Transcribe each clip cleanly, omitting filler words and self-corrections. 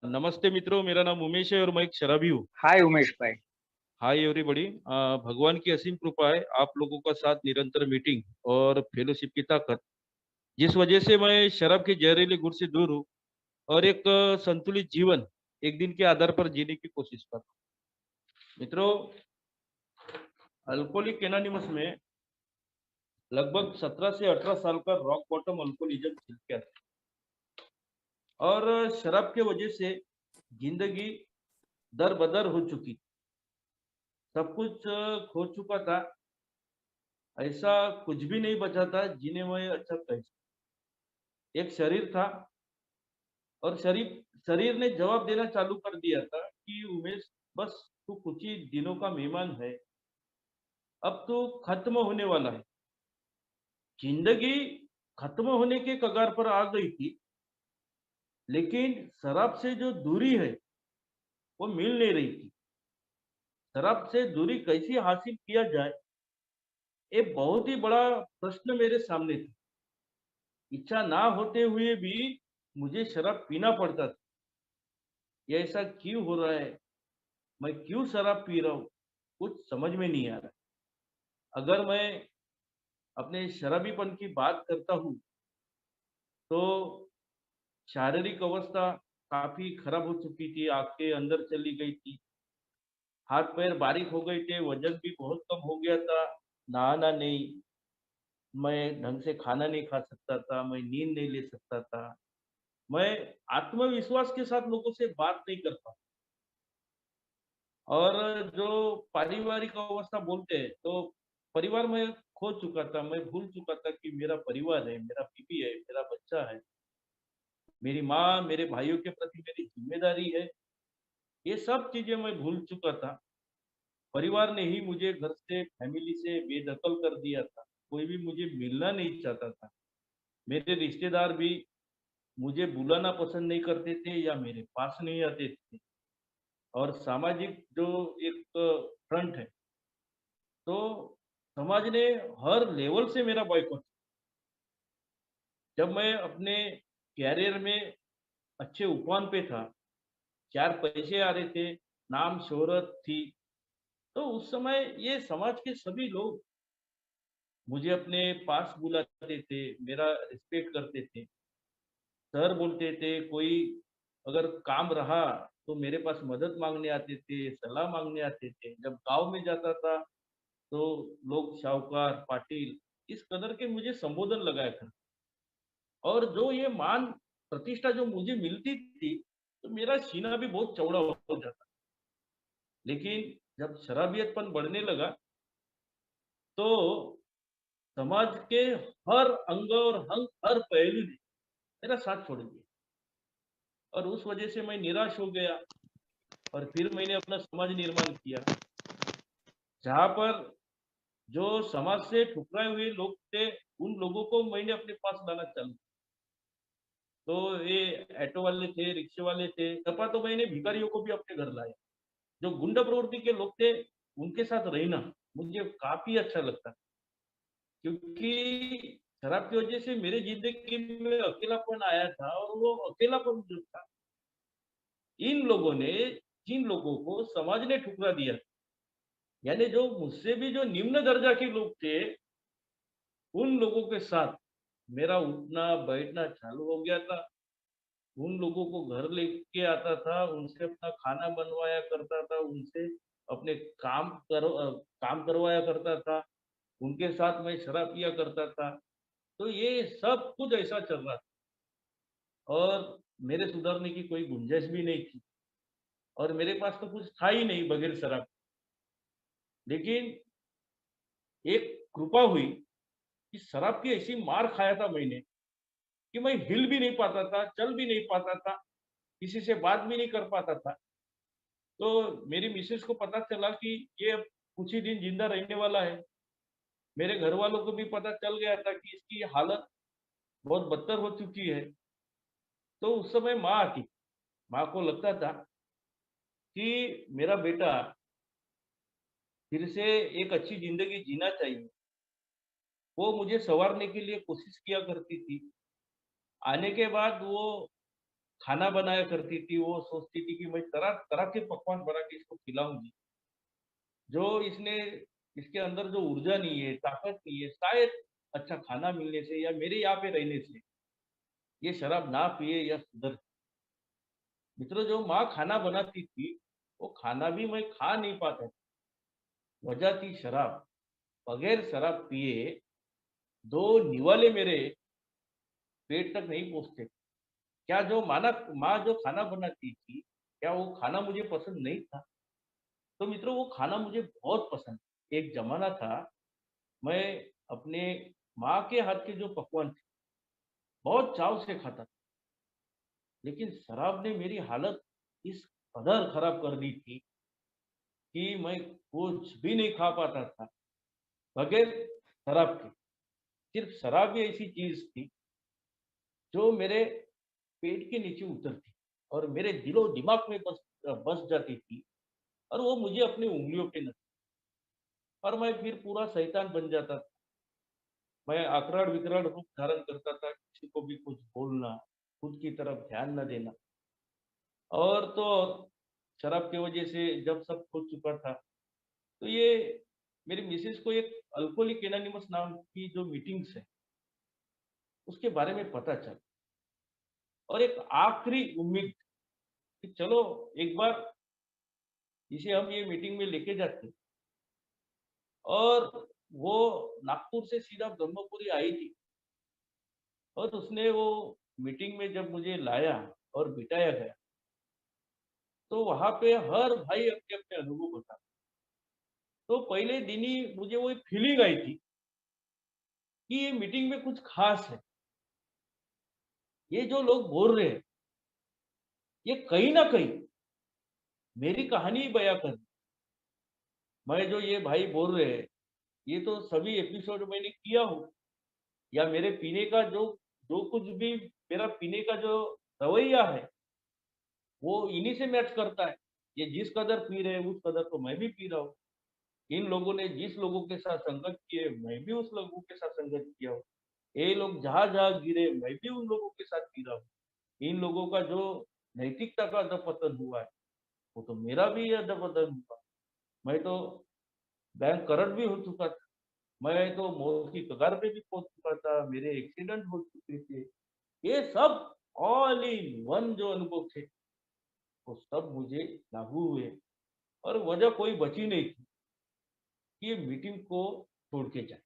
नमस्ते मित्रों, मेरा नाम उमेश है और मैं एक शराबी हूँ। हाय उमेश भाई। Hi everybody. भगवान की असीम कृपा है, आप लोगों का साथ, निरंतर मीटिंग और फेलोशिप की ताकत, जिस वजह से मैं शराब के जहरीले गुण से दूर हूँ और एक संतुलित जीवन एक दिन के आधार पर जीने की कोशिश करता हूँ। मित्रों, अल्कोहलिक एनोनिमस में लगभग 17 से 18 साल का रॉक बॉटम अल्कोहलिज्म झेल के आता है और शराब के वजह से जिंदगी दर बदर हो चुकी, सब कुछ खो चुका था। ऐसा कुछ भी नहीं बचा था जिन्हें मैं अच्छा कह सकूं। एक शरीर था और शरीर शरीर ने जवाब देना चालू कर दिया था कि उमेश, बस तू कुछ ही दिनों का मेहमान है, अब तो खत्म होने वाला है। जिंदगी खत्म होने के कगार पर आ गई थी, लेकिन शराब से जो दूरी है वो मिल नहीं रही थी। शराब से दूरी कैसे हासिल किया जाए, ये बहुत ही बड़ा प्रश्न मेरे सामने था। इच्छा ना होते हुए भी मुझे शराब पीना पड़ता था। ये ऐसा क्यों हो रहा है? मैं क्यों शराब पी रहा हूँ? कुछ समझ में नहीं आ रहा। अगर मैं अपने शराबीपन की बात करता हूँ, तो शारीरिक अवस्था काफ़ी खराब हो चुकी थी, आँखें अंदर चली गई थी, हाथ-पैर बारीक हो गए थे, वज़न भी बहुत कम हो गया था, नहाना नहीं, मैं ढंग से खाना नहीं खा सकता था, मैं नींद नहीं ले सकता था, मैं आत्मविश्वास के साथ लोगों से बात नहीं कर पाता। और जो पारिवारिक अवस्था बोलते हैं, तो परिवार में खो चुका था, मैं भूल चुका था कि मेरा परिवार है, मेरा बीवी है, मेरा बच्चा है, मेरी माँ, मेरे भाइयों के प्रति मेरी ज़िम्मेदारी है, ये सब चीज़ें मैं भूल चुका था। परिवार ने ही मुझे घर से, फैमिली से बेदखल कर दिया था, कोई भी मुझे मिलना नहीं चाहता था। मेरे रिश्तेदार भी मुझे बुलाना पसंद नहीं करते थे या मेरे पास नहीं आते थे। और सामाजिक जो एक फ्रंट है, तो समाज ने हर लेवल से मेरा बॉयकॉट। जब मैं अपने करियर में अच्छे उपान पे था, 4 पैसे आ रहे थे, नाम शोहरत थी, तो उस समय ये समाज के सभी लोग मुझे अपने पास बुलाते थे, मेरा रिस्पेक्ट करते थे। सर बोलते थे, कोई अगर काम रहा तो मेरे पास मदद माँगने आते थे, सलाह माँगने आते थे। जब गाँव में जाता था तो लोग साहूकार, पाटिल इस कदर के मुझे संबोधन लगाया करते। और जो ये मान प्रतिष्ठा जो मुझे मिलती थी, तो मेरा सीना भी बहुत चौड़ा हो जाता। लेकिन जब शराबियतपन बढ़ने लगा, तो समाज के हर अंग और हर पहलू ने मेरा साथ छोड़ दिया और उस वजह से मैं निराश हो गया और फिर मैंने अपना समाज निर्माण किया, जहाँ पर जो समाज से ठुकराए हुए लोग थे, उन लोगों को मैंने अपने पास लाना चालू। तो ये ऑटो वाले थे, रिक्शे वाले थे, तब तो मैंने भिखारियों को भी अपने घर लाया। जो गुंडा प्रवृत्ति के लोग थे, उनके साथ रहना मुझे काफ़ी अच्छा लगता, क्योंकि शराब की वजह से मेरे ज़िंदगी में अकेलापन आया था और वो अकेलापन जो था, इन लोगों ने, जिन लोगों को समाज ने ठुकरा दिया, यानी जो मुझसे भी जो निम्न दर्जा के लोग थे, उन लोगों के साथ मेरा उठना-बैठना चालू हो गया था। उन लोगों को घर लेके आता था, उनसे अपना खाना बनवाया करता था, उनसे अपने काम करवाया करता था, उनके साथ मैं शराब पिया करता था। तो ये सब कुछ ऐसा चल रहा था और मेरे सुधरने की कोई गुंजाइश भी नहीं थी और मेरे पास तो कुछ था ही नहीं बगैर शराब। लेकिन एक कृपा हुई कि शराब की ऐसी मार खाया था मैंने कि मैं हिल भी नहीं पाता था, चल भी नहीं पाता था, किसी से बात भी नहीं कर पाता था। तो मेरी मिसेज़ को पता चला कि ये अब कुछ ही दिन ज़िंदा रहने वाला है। मेरे घरवालों को भी पता चल गया था कि इसकी हालत बहुत बदतर हो चुकी है। तो उस समय माँ आती, माँ को लगता था कि मेरा बेटा फिर से एक अच्छी ज़िंदगी जीना चाहिए। वो मुझे सँवारने के लिए कोशिश किया करती थी। आने के बाद वो खाना बनाया करती थी, वो सोचती थी कि मैं तरह-तरह के पकवान बना के इसको खिलाऊँगी। जो इसने इसके अंदर जो ऊर्जा नहीं है, ताकत नहीं है, शायद अच्छा खाना मिलने से या मेरे यहाँ पे रहने से, ये शराब ना पिए या सुधर। मित्रों, जो माँ खाना बनाती थी, वो खाना भी मैं खा नहीं पाता था। वजह थी शराब। बगैर शराब पिए 2 निवाले मेरे पेट तक नहीं पहुँचते। क्या जो माना माँ जो खाना बनाती थी, क्या वो खाना मुझे पसंद नहीं था? तो मित्रों, वो खाना मुझे बहुत पसंद। एक ज़माना था, मैं अपने माँ के हाथ के जो पकवान थे, बहुत चाव से खाता था। लेकिन शराब ने मेरी हालत इस कदर खराब कर दी थी कि मैं कुछ भी नहीं खा पाता था, बगैर शराब के। सिर्फ़ शराब ही ऐसी चीज़ थी, जो मेरे पेट के नीचे उतरती और मेरे दिलो-दिमाग में बस जाती थी और वो मुझे अपनी उँगलियों पे न। और मैं फिर पूरा शैतान बन जाता था। मैं अकराड़-विकराड़ रूप धारण करता था, किसी को भी कुछ बोलना, खुद की तरफ ध्यान न देना। और तो और, शराब की वजह से जब सब हो चुका था, तो ये मेरी मिसेज़ को एक अल्कोहलिक एनोनिमस नाम की जो मीटिंग्स है, उसके बारे में पता चला और एक आखिरी उम्मीद कि चलो एक बार इसे हम ये मीटिंग में लेके जाते हैं। और वो नागपुर से सीधा ब्रह्मपुरी आई थी और उसने वो मीटिंग में जब मुझे लाया और बिठाया गया, तो वहाँ पे हर भाई अपने-अपने अनुभव बता। तो पहले दिन ही मुझे वो एक फीलिंग आई थी कि ये मीटिंग में कुछ खास है। ये जो लोग बोल रहे हैं, ये कहीं न कहीं मेरी कहानी ही बयाँ कर रहे। मैं जो ये भाई बोल रहे हैं, ये तो सभी एपिसोड मैंने किया हूँ या मेरे पीने का जो जो कुछ भी मेरा पीने का जो रवैया है, वो इन्हीं से मैच करता है। ये जिस कदर पी रहे हैं, उस कदर तो मैं भी पी रहा हूँ। इन लोगों ने जिस लोगों के साथ संगत की है, मैं भी उस लोगों के साथ संगत किया हूँ। ये लोग जहाँ-जहाँ गिरे, मैं भी उन लोगों के साथ गिरा हूँ। इन लोगों का जो नैतिकता का अधःपतन हुआ है, वो तो मेरा भी अधःपतन हुआ। मैं तो बैंक करप्ट भी हो चुका था। मैं तो मौत की कगार पे भी पहुँच चुका था। मेरे एक्सीडेंट हो चुके थे। ये सब ऑल इन वन जो अनुभव थे, वो सब मुझे लागू हुए और वजह कोई बची नहीं थी कि ये मीटिंग को छोड़ के जाए।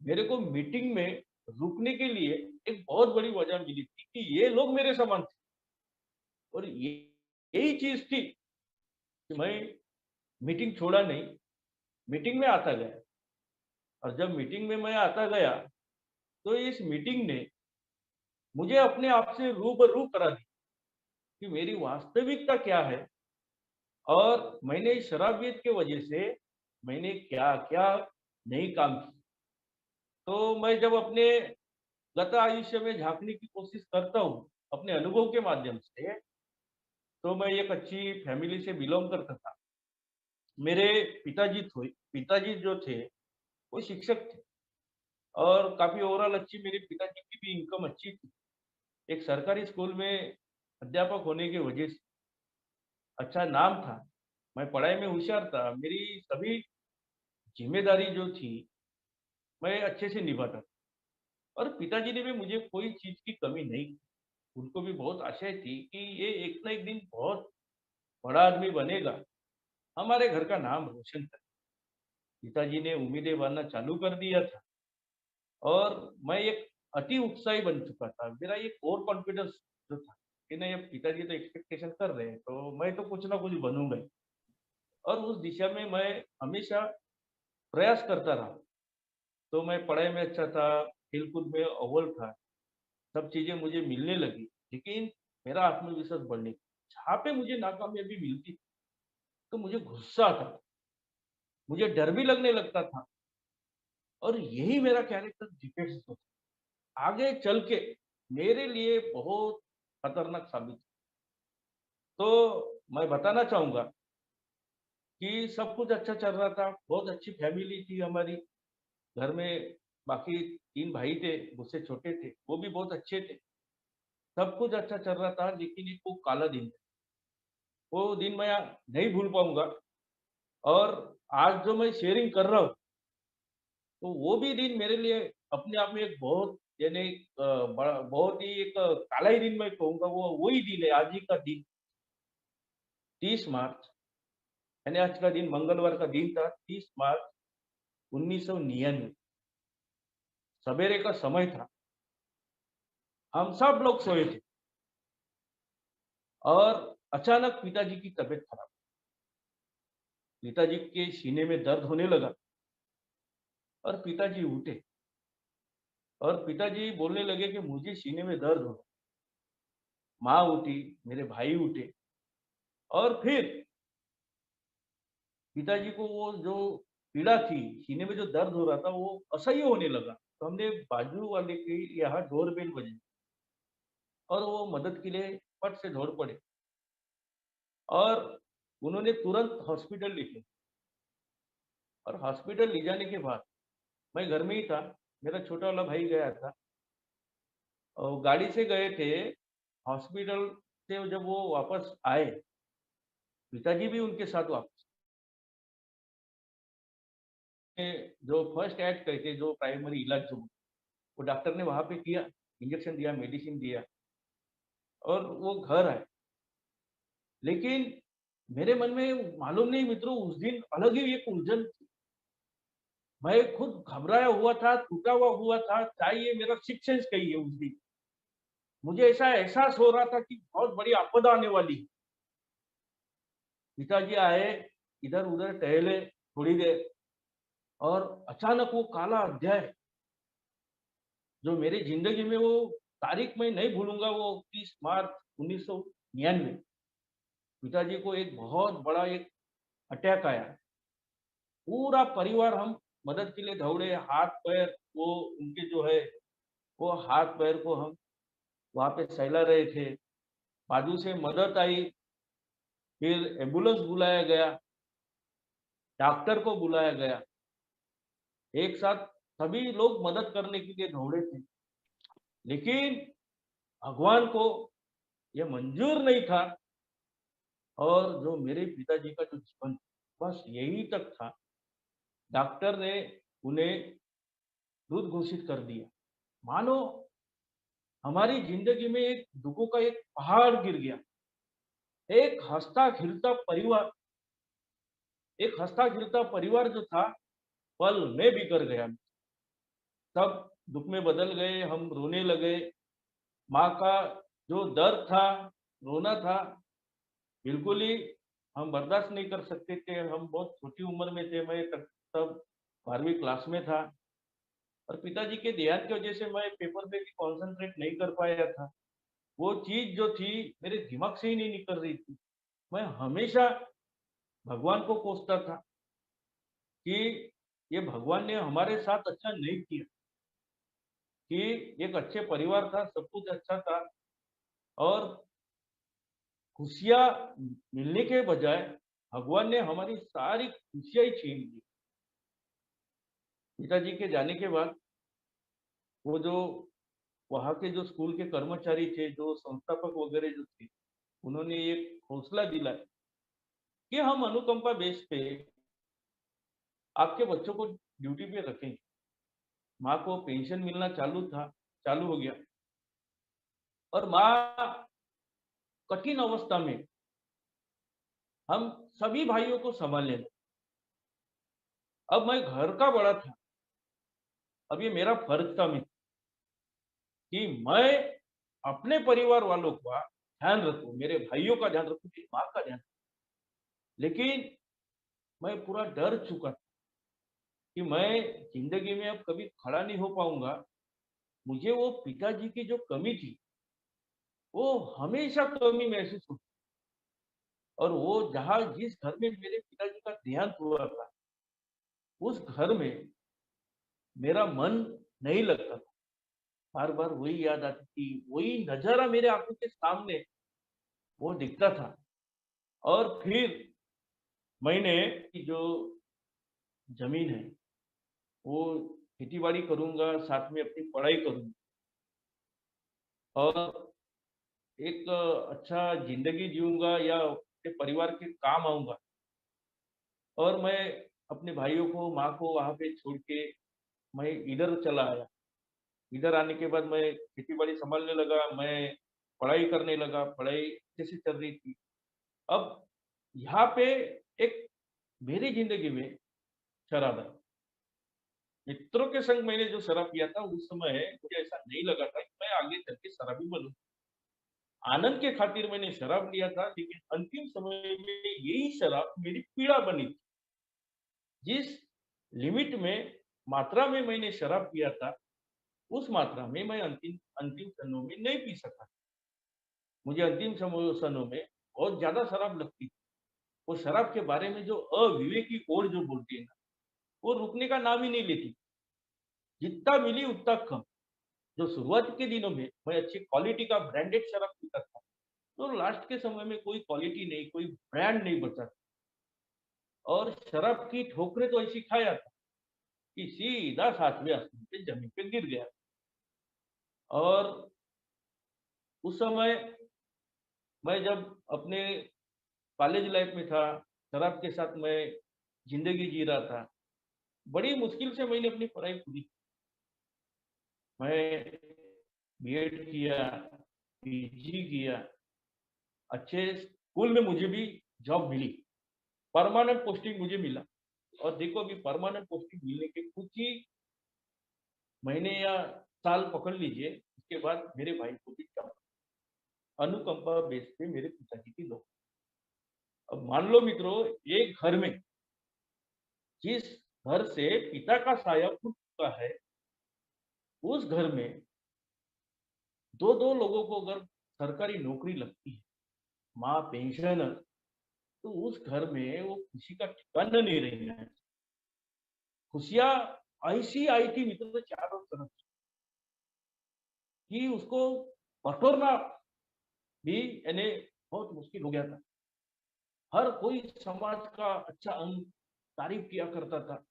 मेरे को मीटिंग में रुकने के लिए एक बहुत बड़ी वजह मिली थी कि ये लोग मेरे समान थे और ये यही चीज़ थी कि मैं मीटिंग छोड़ा नहीं, मीटिंग में आता गया और जब मीटिंग में मैं आता गया, तो इस मीटिंग ने मुझे अपने आप से रूबरू करा दी कि मेरी वास्तविकता क्या है और मैंने इस शराबियत की वजह से मैंने क्या-क्या नहीं काम किए। तो मैं जब अपने गत आयुष्य में झाँकने की कोशिश करता हूँ, अपने अनुभव के माध्यम से, तो मैं एक अच्छी फैमिली से बिलॉन्ग करता था। मेरे पिताजी जो थे, वो शिक्षक थे और काफ़ी ओवरॉल अच्छी मेरे पिताजी की भी इनकम अच्छी थी। एक सरकारी स्कूल में अध्यापक होने की वजह से अच्छा नाम था। मैं पढ़ाई में होशियार था। मेरी सभी ज़िम्मेदारी जो थी, मैं अच्छे से निभाता था और पिताजी ने भी मुझे कोई चीज़ की कमी नहीं की। उनको भी बहुत आशाएँ थी कि ये एक ना एक दिन बहुत बड़ा आदमी बनेगा, हमारे घर का नाम रोशन करेगा। पिताजी ने उम्मीदें बाँधना चालू कर दिया था और मैं एक अति उत्साही बन चुका था। मेरा एक ओवर कॉन्फिडेंस जो था कि नहीं, अब पिताजी तो एक्सपेक्टेशन कर रहे हैं, तो मैं तो कुछ ना कुछ बनूँगा ही और उस दिशा में मैं हमेशा प्रयास करता रहा। तो मैं पढ़ाई में अच्छा था, खेल-कूद में अव्वल था, सब चीज़ें मुझे मिलने लगी, लेकिन मेरा आत्मविश्वास बढ़ने लगा। जहाँ पे मुझे नाकामयाबी मिलती, तो मुझे गुस्सा आता था, मुझे डर भी लगने लगता था और यही मेरा कैरेक्टर डिफेक्ट्स होता। आगे चल के मेरे लिए बहुत खतरनाक साबित। तो मैं बताना चाहूँगा कि सब कुछ अच्छा चल रहा था, बहुत अच्छी फैमिली थी हमारी, घर में बाकी 3 भाई थे, मुझसे छोटे थे, वो भी बहुत अच्छे थे। सब कुछ अच्छा चल रहा था, लेकिन एक वो काला दिन, वो दिन मैं नहीं भूल पाऊँगा। और आज जो मैं शेयरिंग कर रहा हूँ, तो वो भी दिन मेरे लिए अपने आप में एक बहुत यानी बड़ा बहुत ही एक काला ही दिन मैं कहूँगा, वो वही दिन है, आज ही का दिन, 30 मार्च, यानी आज का दिन मंगलवार का दिन था, 30 मार्च 1999। सवेरे का समय था, हम सब लोग सोए थे और अचानक पिताजी की तबीयत खराब। पिताजी के सीने में दर्द होने लगा और पिताजी उठे और पिताजी बोलने लगे कि मुझे सीने में दर्द हो रहा है। माँ उठी, मेरे भाई उठे और फिर पिताजी को वो जो पीड़ा थी, सीने में जो दर्द हो रहा था, वो असह्य होने लगा। तो हमने बाजू वाले के यहाँ डोरबेल बजाई और वो मदद के लिए फट से दौड़ पड़े और उन्होंने तुरंत हॉस्पिटल लेके, और हॉस्पिटल ले जाने के बाद मैं घर में ही था, मेरा छोटा वाला भाई गया था और गाड़ी से गए थे। हॉस्पिटल से जब वो वापस आए, पिताजी भी उनके साथ वापस जो फर्स्ट एड करके जो प्राइमरी इलाज जो वो डॉक्टर ने वहाँ पे किया, इंजेक्शन दिया, मेडिसिन दिया और वो घर आए। लेकिन मेरे मन में मालूम नहीं मित्रों, उस दिन अलग ही एक उलझन थी। मैं खुद घबराया हुआ था, टूटा हुआ था, चाहे ये मेरा सिक्स सेंस कहिए उस दिन। मुझे ऐसा एहसास हो रहा था कि बहुत बड़ी आपदा आने वाली है। पिताजी आए, इधर-उधर टहले थोड़ी देर और अचानक वो काला अध्याय जो मेरी ज़िंदगी में वो तारीख मैं नहीं भूलूँगा, वो 30 मार्च 1999, पिताजी को एक बहुत बड़ा एक अटैक आया। पूरा परिवार हम मदद के लिए दौड़े, हाथ-पैर वो उनके जो है, वो हाथ-पैर को हम वहाँ पे सहला रहे थे। बाजू से मदद आई, फिर एम्बुलेंस बुलाया गया, डॉक्टर को बुलाया गया। एक साथ सभी लोग मदद करने के लिए दौड़े थे। लेकिन भगवान को ये मंज़ूर नहीं था और जो मेरे पिताजी का जो जीवन बस यहीं तक था। डॉक्टर ने उन्हें मृत घोषित कर दिया। मानो हमारी ज़िंदगी में एक दुखों का एक पहाड़ गिर गया। एक हँसता-खिलता परिवार, एक हँसता-खिलता परिवार जो था, पल में बिखर गया। सब दुःख में बदल गए, हम रोने लगे। माँ का जो दर्द था, रोना था, बिल्कुल ही हम बर्दाश्त नहीं कर सकते थे। हम बहुत छोटी उम्र में थे, मैं तब तब 12वीं क्लास में था और पिताजी के देहांत की वजह से मैं पेपर पे भी कॉन्संट्रेट नहीं कर पाया था। वो चीज़ जो थी मेरे दिमाग से ही नहीं निकल रही थी। मैं हमेशा भगवान को कोसता था कि ये भगवान ने हमारे साथ अच्छा नहीं किया, कि एक अच्छे परिवार था, सब कुछ अच्छा था और खुशियाँ मिलने के बजाय भगवान ने हमारी सारी खुशियाँ ही छीन ली। पिताजी के जाने के बाद वो जो वहाँ के जो स्कूल के कर्मचारी थे, जो संस्थापक वगैरह जो थे, उन्होंने एक हौसला दिलाया कि हम अनुकंपा बेस पे आपके बच्चों को ड्यूटी पे रखेंगे। माँ को पेंशन मिलना चालू हो गया और माँ कठिन अवस्था में हम सभी भाइयों को सँभालने लगे। अब मैं घर का बड़ा था, अब ये मेरा फर्ज था कि मैं अपने परिवार वालों का ध्यान रखूँ, मेरे भाइयों का ध्यान रखूँ, मेरी माँ का ध्यान। लेकिन मैं पूरा डर चुका था कि मैं ज़िंदगी में अब कभी खड़ा नहीं हो पाऊँगा। मुझे वो पिताजी की जो कमी थी, वो हमेशा कमी महसूस होती और वो जहाँ जिस घर में मेरे पिताजी का देहांत हुआ था, उस घर में मेरा मन नहीं लगता था। बार-बार वही याद आती थी, वही नज़ारा मेरे आँखों के सामने वो दिखता था और फिर मैंने कि जो ज़मीन है, वो खेती-बाड़ी करूँगा, साथ में अपनी पढ़ाई करूँगा और एक अच्छा ज़िंदगी जीऊँगा या अपने परिवार के काम आऊँगा और मैं अपने भाइयों को, माँ को वहाँ पे छोड़ के मैं इधर चला आया। इधर आने के बाद मैं खेती-बाड़ी सँभालने लगा, मैं पढ़ाई करने लगा, पढ़ाई अच्छे से चल रही थी। अब यहाँ पे एक मेरी ज़िंदगी में शराब आई। मित्रों के संग मैंने जो शराब पिया था उस समय मुझे ऐसा नहीं लगा था कि मैं आगे चल के शराबी बनूँ। आनंद के खातिर मैंने शराब लिया था, लेकिन अंतिम समय में यही शराब मेरी पीड़ा बनी थी। जिस लिमिट में, मात्रा में मैंने शराब पिया था, उस मात्रा में मैं अंतिम अंतिम क्षणों में नहीं पी सका। मुझे अंतिम क्षणों में बहुत ज़्यादा शराब लगती थी। वो शराब के बारे में जो अविवेकी ओर जो बोलती है ना, वो रुकने का नाम ही नहीं लेती। जितना मिली उतना कम। जो शुरुआत के दिनों में मैं अच्छी क्वालिटी का ब्रांडेड शराब पीता था, तो लास्ट के समय में कोई क्वालिटी नहीं, कोई ब्रांड नहीं बचा और शराब की ठोकरें तो ऐसी खाया था कि सीधा 7वें आसमान पे ज़मीन पे गिर गया। और उस समय मैं जब अपने कॉलेज लाइफ में था, शराब के साथ मैं ज़िंदगी जी रहा था। बड़ी मुश्किल से मैंने अपनी पढ़ाई पूरी की। मैं बीएड किया, पीजी किया, अच्छे स्कूल में मुझे भी जॉब मिली, परमानेंट पोस्टिंग मुझे मिला और देखो अभी परमानेंट पोस्टिंग मिलने के कुछ ही महीने या साल पकड़ लीजिए, उसके बाद मेरे भाई को भी जॉब अनुकंपा बेस पे मेरे पिताजी की नौकरी। अब मान लो मित्रों, एक घर में जिस घर से पिता का साया फूट चुका है, उस घर में 2-2 लोगों को अगर सरकारी नौकरी लगती है, माँ पेंशनर, तो उस घर में वो खुशी का ठिकाना नहीं रहना है। खुशियाँ ऐसी आई थी मित्रों चारों तरफ कि उसको बटोरना भी यानी बहुत मुश्किल हो गया था। हर कोई समाज का अच्छा अंग तारीफ़ किया करता था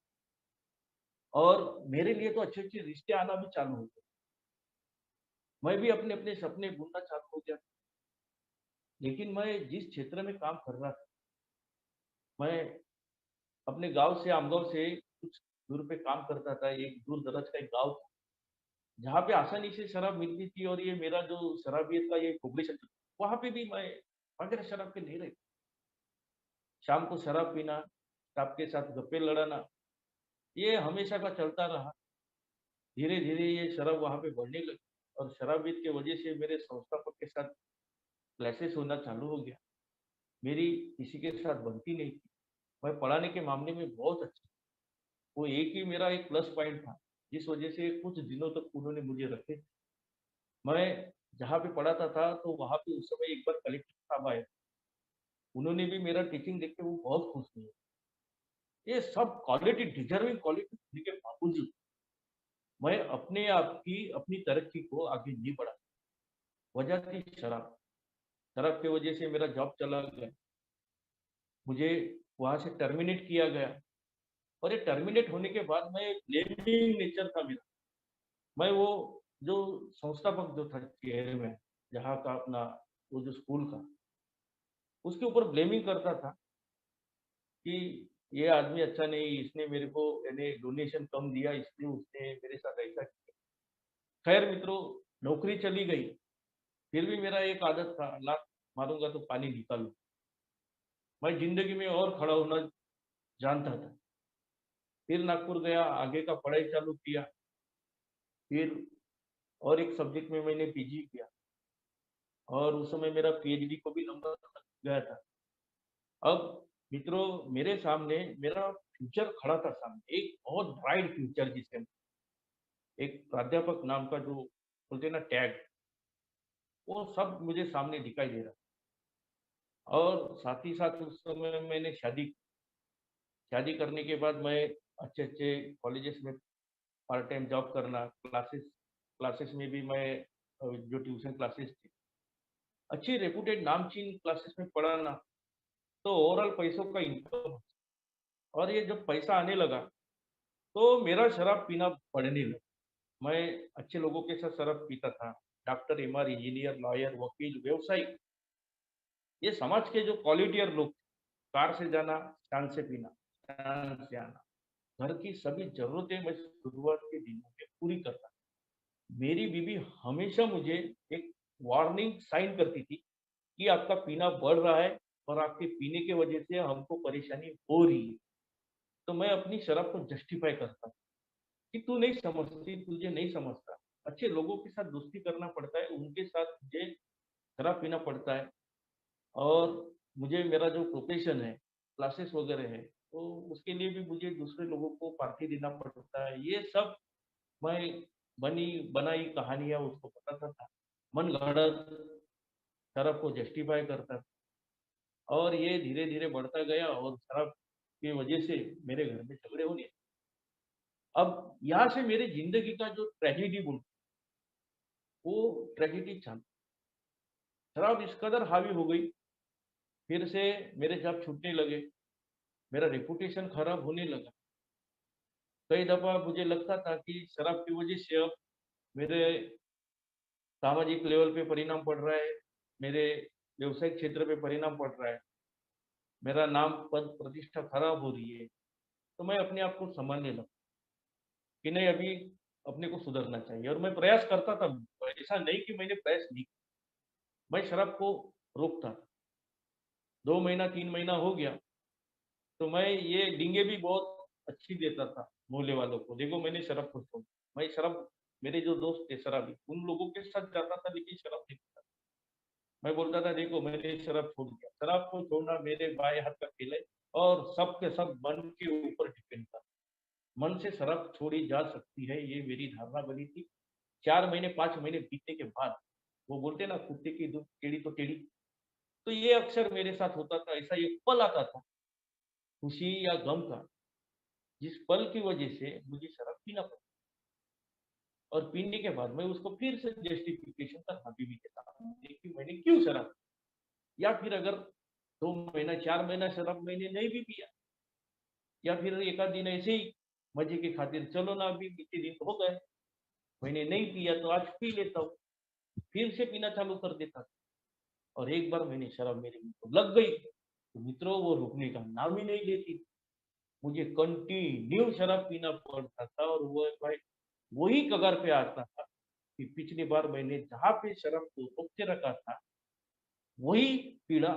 और मेरे लिए तो अच्छे-अच्छे रिश्ते आना भी चालू हो गए। मैं भी अपने-अपने सपने बुनना चालू हो गया। लेकिन मैं जिस क्षेत्र में काम कर रहा था, मैं अपने गाँव से आमगाँव से कुछ दूर पे काम करता था। एक दूर-दराज का एक गाँव था, जहाँ पे आसानी से शराब मिलती थी और ये मेरा जो शराबियत का ये प्रोग्रेशन था, वहाँ पे भी मैं बगैर शराब के नहीं रह शाम को शराब पीना, स्टाफ के साथ गप्पे लड़ाना, ये हमेशा का चलता रहा। धीरे-धीरे ये शराब वहाँ पे बढ़ने लगी और शराबियत की वजह से मेरे संस्थापक के साथ क्लैशेस होना चालू हो गया। मेरी किसी के साथ बनती नहीं थी। मैं पढ़ाने के मामले में बहुत अच्छा, वो एक ही मेरा एक प्लस पॉइंट था, जिस वजह से कुछ दिनों तक उन्होंने मुझे रखे। मैं जहाँ पे पढ़ाता था, तो वहाँ पे उस समय एक बार कलेक्टर साहब आए। उन्होंने भी मेरा टीचिंग देख के वो बहुत खुश हुए। ये सब क्वालिटी डिज़र्विंग क्वालिटी होने के बावजूद मैं अपने आप की अपनी तरक्की को आगे नहीं बढ़ा। वजह थी शराब। शराब की वजह से मेरा जॉब चला गया। मुझे वहाँ से टर्मिनेट किया गया और ये टर्मिनेट होने के बाद मैं ब्लेमिंग नेचर था मेरा। मैं वो जो संस्थापक जो था चेयरमैन, जहाँ का अपना वो जो स्कूल का, उसके ऊपर ब्लेमिंग करता था कि ये आदमी अच्छा नहीं, इसने मेरे को यानी डोनेशन कम दिया इसलिए उसने मेरे साथ ऐसा किया। खैर मित्रों, नौकरी चली गई, फिर भी मेरा एक आदत था, लात मारूँगा तो पानी निकालूँ। मैं ज़िंदगी में और खड़ा होना जानता था। फिर नागपुर गया, आगे का पढ़ाई चालू किया, फिर और एक सब्जेक्ट में मैंने पीजी किया और उस समय मेरा पीएचडी को भी नंबर लग गया था। अब मित्रों, मेरे सामने मेरा फ्यूचर खड़ा था सामने, एक बहुत ब्राइट फ्यूचर जिसे एक प्राध्यापक नाम का जो बोलते हैं ना टैग, वो सब मुझे सामने दिखाई दे रहा। और साथ ही साथ उस समय मैंने शादी करने के बाद मैं अच्छे-अच्छे कॉलेजेस में पार्ट टाइम जॉब करना, क्लासेस क्लासेस में भी मैं जो ट्यूशन क्लासेस थी, अच्छी रेप्यूटेड नामचीन क्लासेस में पढ़ाना, तो ओवरऑल पैसों का इनकम और ये जब पैसा आने लगा, तो मेरा शराब पीना बढ़ने लगा। मैं अच्छे लोगों के साथ शराब पीता था, डॉक्टर, एमआर, इंजीनियर, लॉयर, वकील, व्यवसायी, ये समाज के जो क्वालिटियर लोग, कार से जाना, शान से पीना, शान से आना, घर की सभी ज़रूरतें मैं शुरुआत के दिनों में पूरी करता। मेरी बीवी हमेशा मुझे एक वार्निंग साइन करती थी कि आपका पीना बढ़ रहा है और आपके पीने की वजह से हमको परेशानी हो रही है। तो मैं अपनी शराब को जस्टिफाई करता कि तू नहीं समझती, तुझे नहीं समझता। अच्छे लोगों के साथ दोस्ती करना पड़ता है, उनके साथ मुझे शराब पीना पड़ता है और मुझे मेरा जो प्रोफ़ेशन है, क्लासेस वगैरह है, तो उसके लिए भी मुझे दूसरे लोगों को पार्टी देना पड़ता है। ये सब मैं बनी बनाई कहानियाँ उसको बताता था। मन-गढ़ंत शराब को जस्टिफाई करता और ये धीरे-धीरे बढ़ता गया और शराब की वजह से मेरे घर में झगड़े होने। अब यहाँ से मेरी ज़िंदगी का जो ट्रेजेडी बोलूँ, वो ट्रेजेडी चालू। शराब इस कदर हावी हो गई, फिर से मेरे जॉब छूटने लगे, मेरा रेपुटेशन खराब होने लगा। कई दफ़ा मुझे लगता था कि शराब की वजह से अब मेरे सामाजिक लेवल पे परिणाम पड़ रहा है, मेरे व्यवसायिक क्षेत्र पे परिणाम पड़ रहा है, मेरा नाम, पद, प्रतिष्ठा खराब हो रही है। तो मैं अपने आप को सँभालने लगा कि नहीं अभी अपने को सुधरना चाहिए और मैं प्रयास करता था। ऐसा नहीं कि मैंने प्रयास नहीं, मैं शराब को रोकता था। 2 महीना 3 महीना हो गया, तो मैं ये डींगे भी बहुत अच्छी देता था मोहल्ले वालों को, देखो मैंने शराब को छोड़ा। मैं शराब मेरे जो दोस्त थे शराबी, उन लोगों के साथ जाता था लेकिन शराब नहीं पीता। मैं बोलता था देखो मैंने शराब छोड़ दिया। शराब को छोड़ना मेरे बाएँ हाथ का खेल है और सब के सब मन के ऊपर डिपेंड था। मन से शराब छोड़ी जा सकती है, ये मेरी धारणा बनी थी। 4 महीने 5 महीने बीतने के बाद, वो बोलते हैं ना कुत्ते की दूध टेढ़ी तो टेढ़ी, तो ये अक्सर मेरे साथ होता था। ऐसा एक पल आता था, खुशी या गम का, जिस पल की वजह से मुझे शराब पीना पड़ा और पीने के बाद मैं उसको फिर से जस्टिफिकेशन करता बीवी के सामने कि मैंने क्यों शराब, या फिर अगर 2 महीना 4 महीना शराब मैंने नहीं भी पिया या फिर एक आध दिन ऐसे ही मज़े की खातिर चलो ना अभी इतने दिन हो गए, मैंने नहीं पिया तो आज पी लेता हूँ, फिर से पीना चालू कर देता था। और एक बार मैंने शराब मेरे मुँह को लग गई, तो मित्रों वो रुकने का नाम ही नहीं लेती। मुझे कंटिन्यू शराब पीना पड़ता था और वो भाई वही कगार पे आता था कि पिछली बार मैंने जहाँ पे शराब को रोक के रखा था, वही पीड़ा,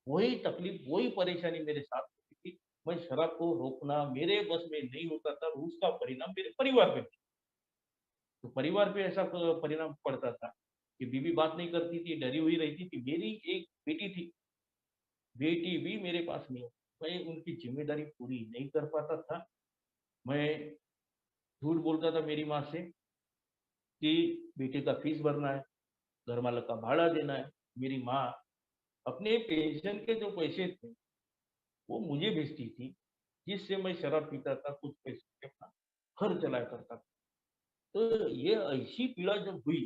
वही तकलीफ, वही परेशानी मेरे साथ होती थी। मैं शराब को रोकना मेरे बस में नहीं होता था और उसका परिणाम मेरे परिवार पे, तो परिवार पे ऐसा परिणाम पड़ता था कि बीवी बात नहीं करती थी, डरी हुई रहती थी। मेरी एक बेटी थी, बेटी भी मेरे पास नहीं है। मैं उनकी ज़िम्मेदारी पूरी नहीं कर पाता था। मैं झूठ बोलता था मेरी माँ से कि बेटे का फीस भरना है, घरवालों का भाड़ा देना है। मेरी माँ अपने पेंशन के जो पैसे थे, वो मुझे भेजती थी, जिससे मैं शराब पीता था, कुछ पैसे से अपना घर चलाया करता था। तो ये ऐसी पीड़ा जब हुई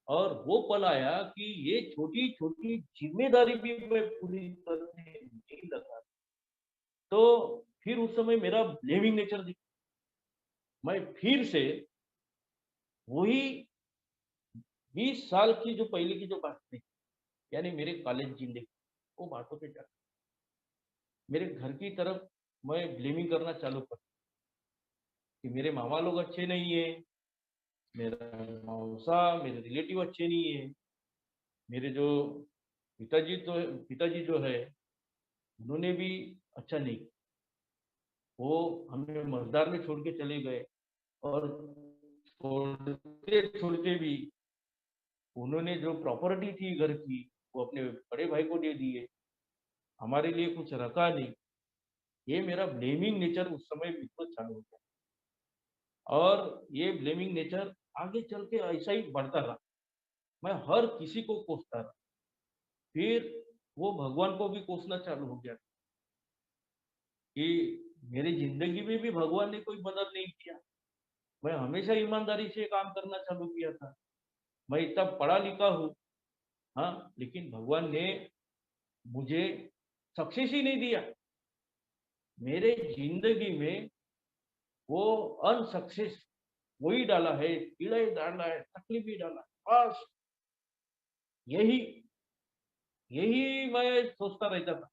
और वो पल आया कि ये छोटी-छोटी ज़िम्मेदारी भी मैं पूरी करने नहीं लगा। तो फिर उस समय मेरा ब्लेमिंग नेचर दिखा। मैं फिर से वही 20 साल की जो पहले की जो बात थी, यानी मेरे कॉलेज ज़िंदगी, वो बातों पे जा मेरे घर की तरफ मैं ब्लेमिंग करना चालू कर कि मेरे मामा लोग अच्छे नहीं है, मेरा मौसा, मेरे रिलेटिव अच्छे नहीं है, मेरे जो पिताजी जो है, उन्होंने भी अच्छा नहीं, वो हमें मझधार में छोड़ के चले गए और छोड़ते-छोड़ते भी उन्होंने जो प्रॉपर्टी थी घर की, वो अपने बड़े भाई को दे दिए, हमारे लिए कुछ रखा नहीं। ये मेरा ब्लेमिंग नेचर उस समय बिल्कुल चालू हो गया और ये ब्लेमिंग नेचर आगे चल के ऐसा ही बढ़ता रहा। मैं हर किसी को कोसता रहा। फिर वो भगवान को भी कोसना चालू हो गया कि मेरी ज़िंदगी में भी भगवान ने कोई मदद नहीं किया। मैं हमेशा ईमानदारी से काम करना चालू किया था। मैं इतना पढ़ा-लिखा हूँ, हाँ, लेकिन भगवान ने मुझे सक्सेस ही नहीं दिया। मेरे ज़िंदगी में वो अनसक्सेस वही डाला है, पीड़ा ही डाला है, तकलीफ ही डाला है। बस यही यही मैं सोचता रहता था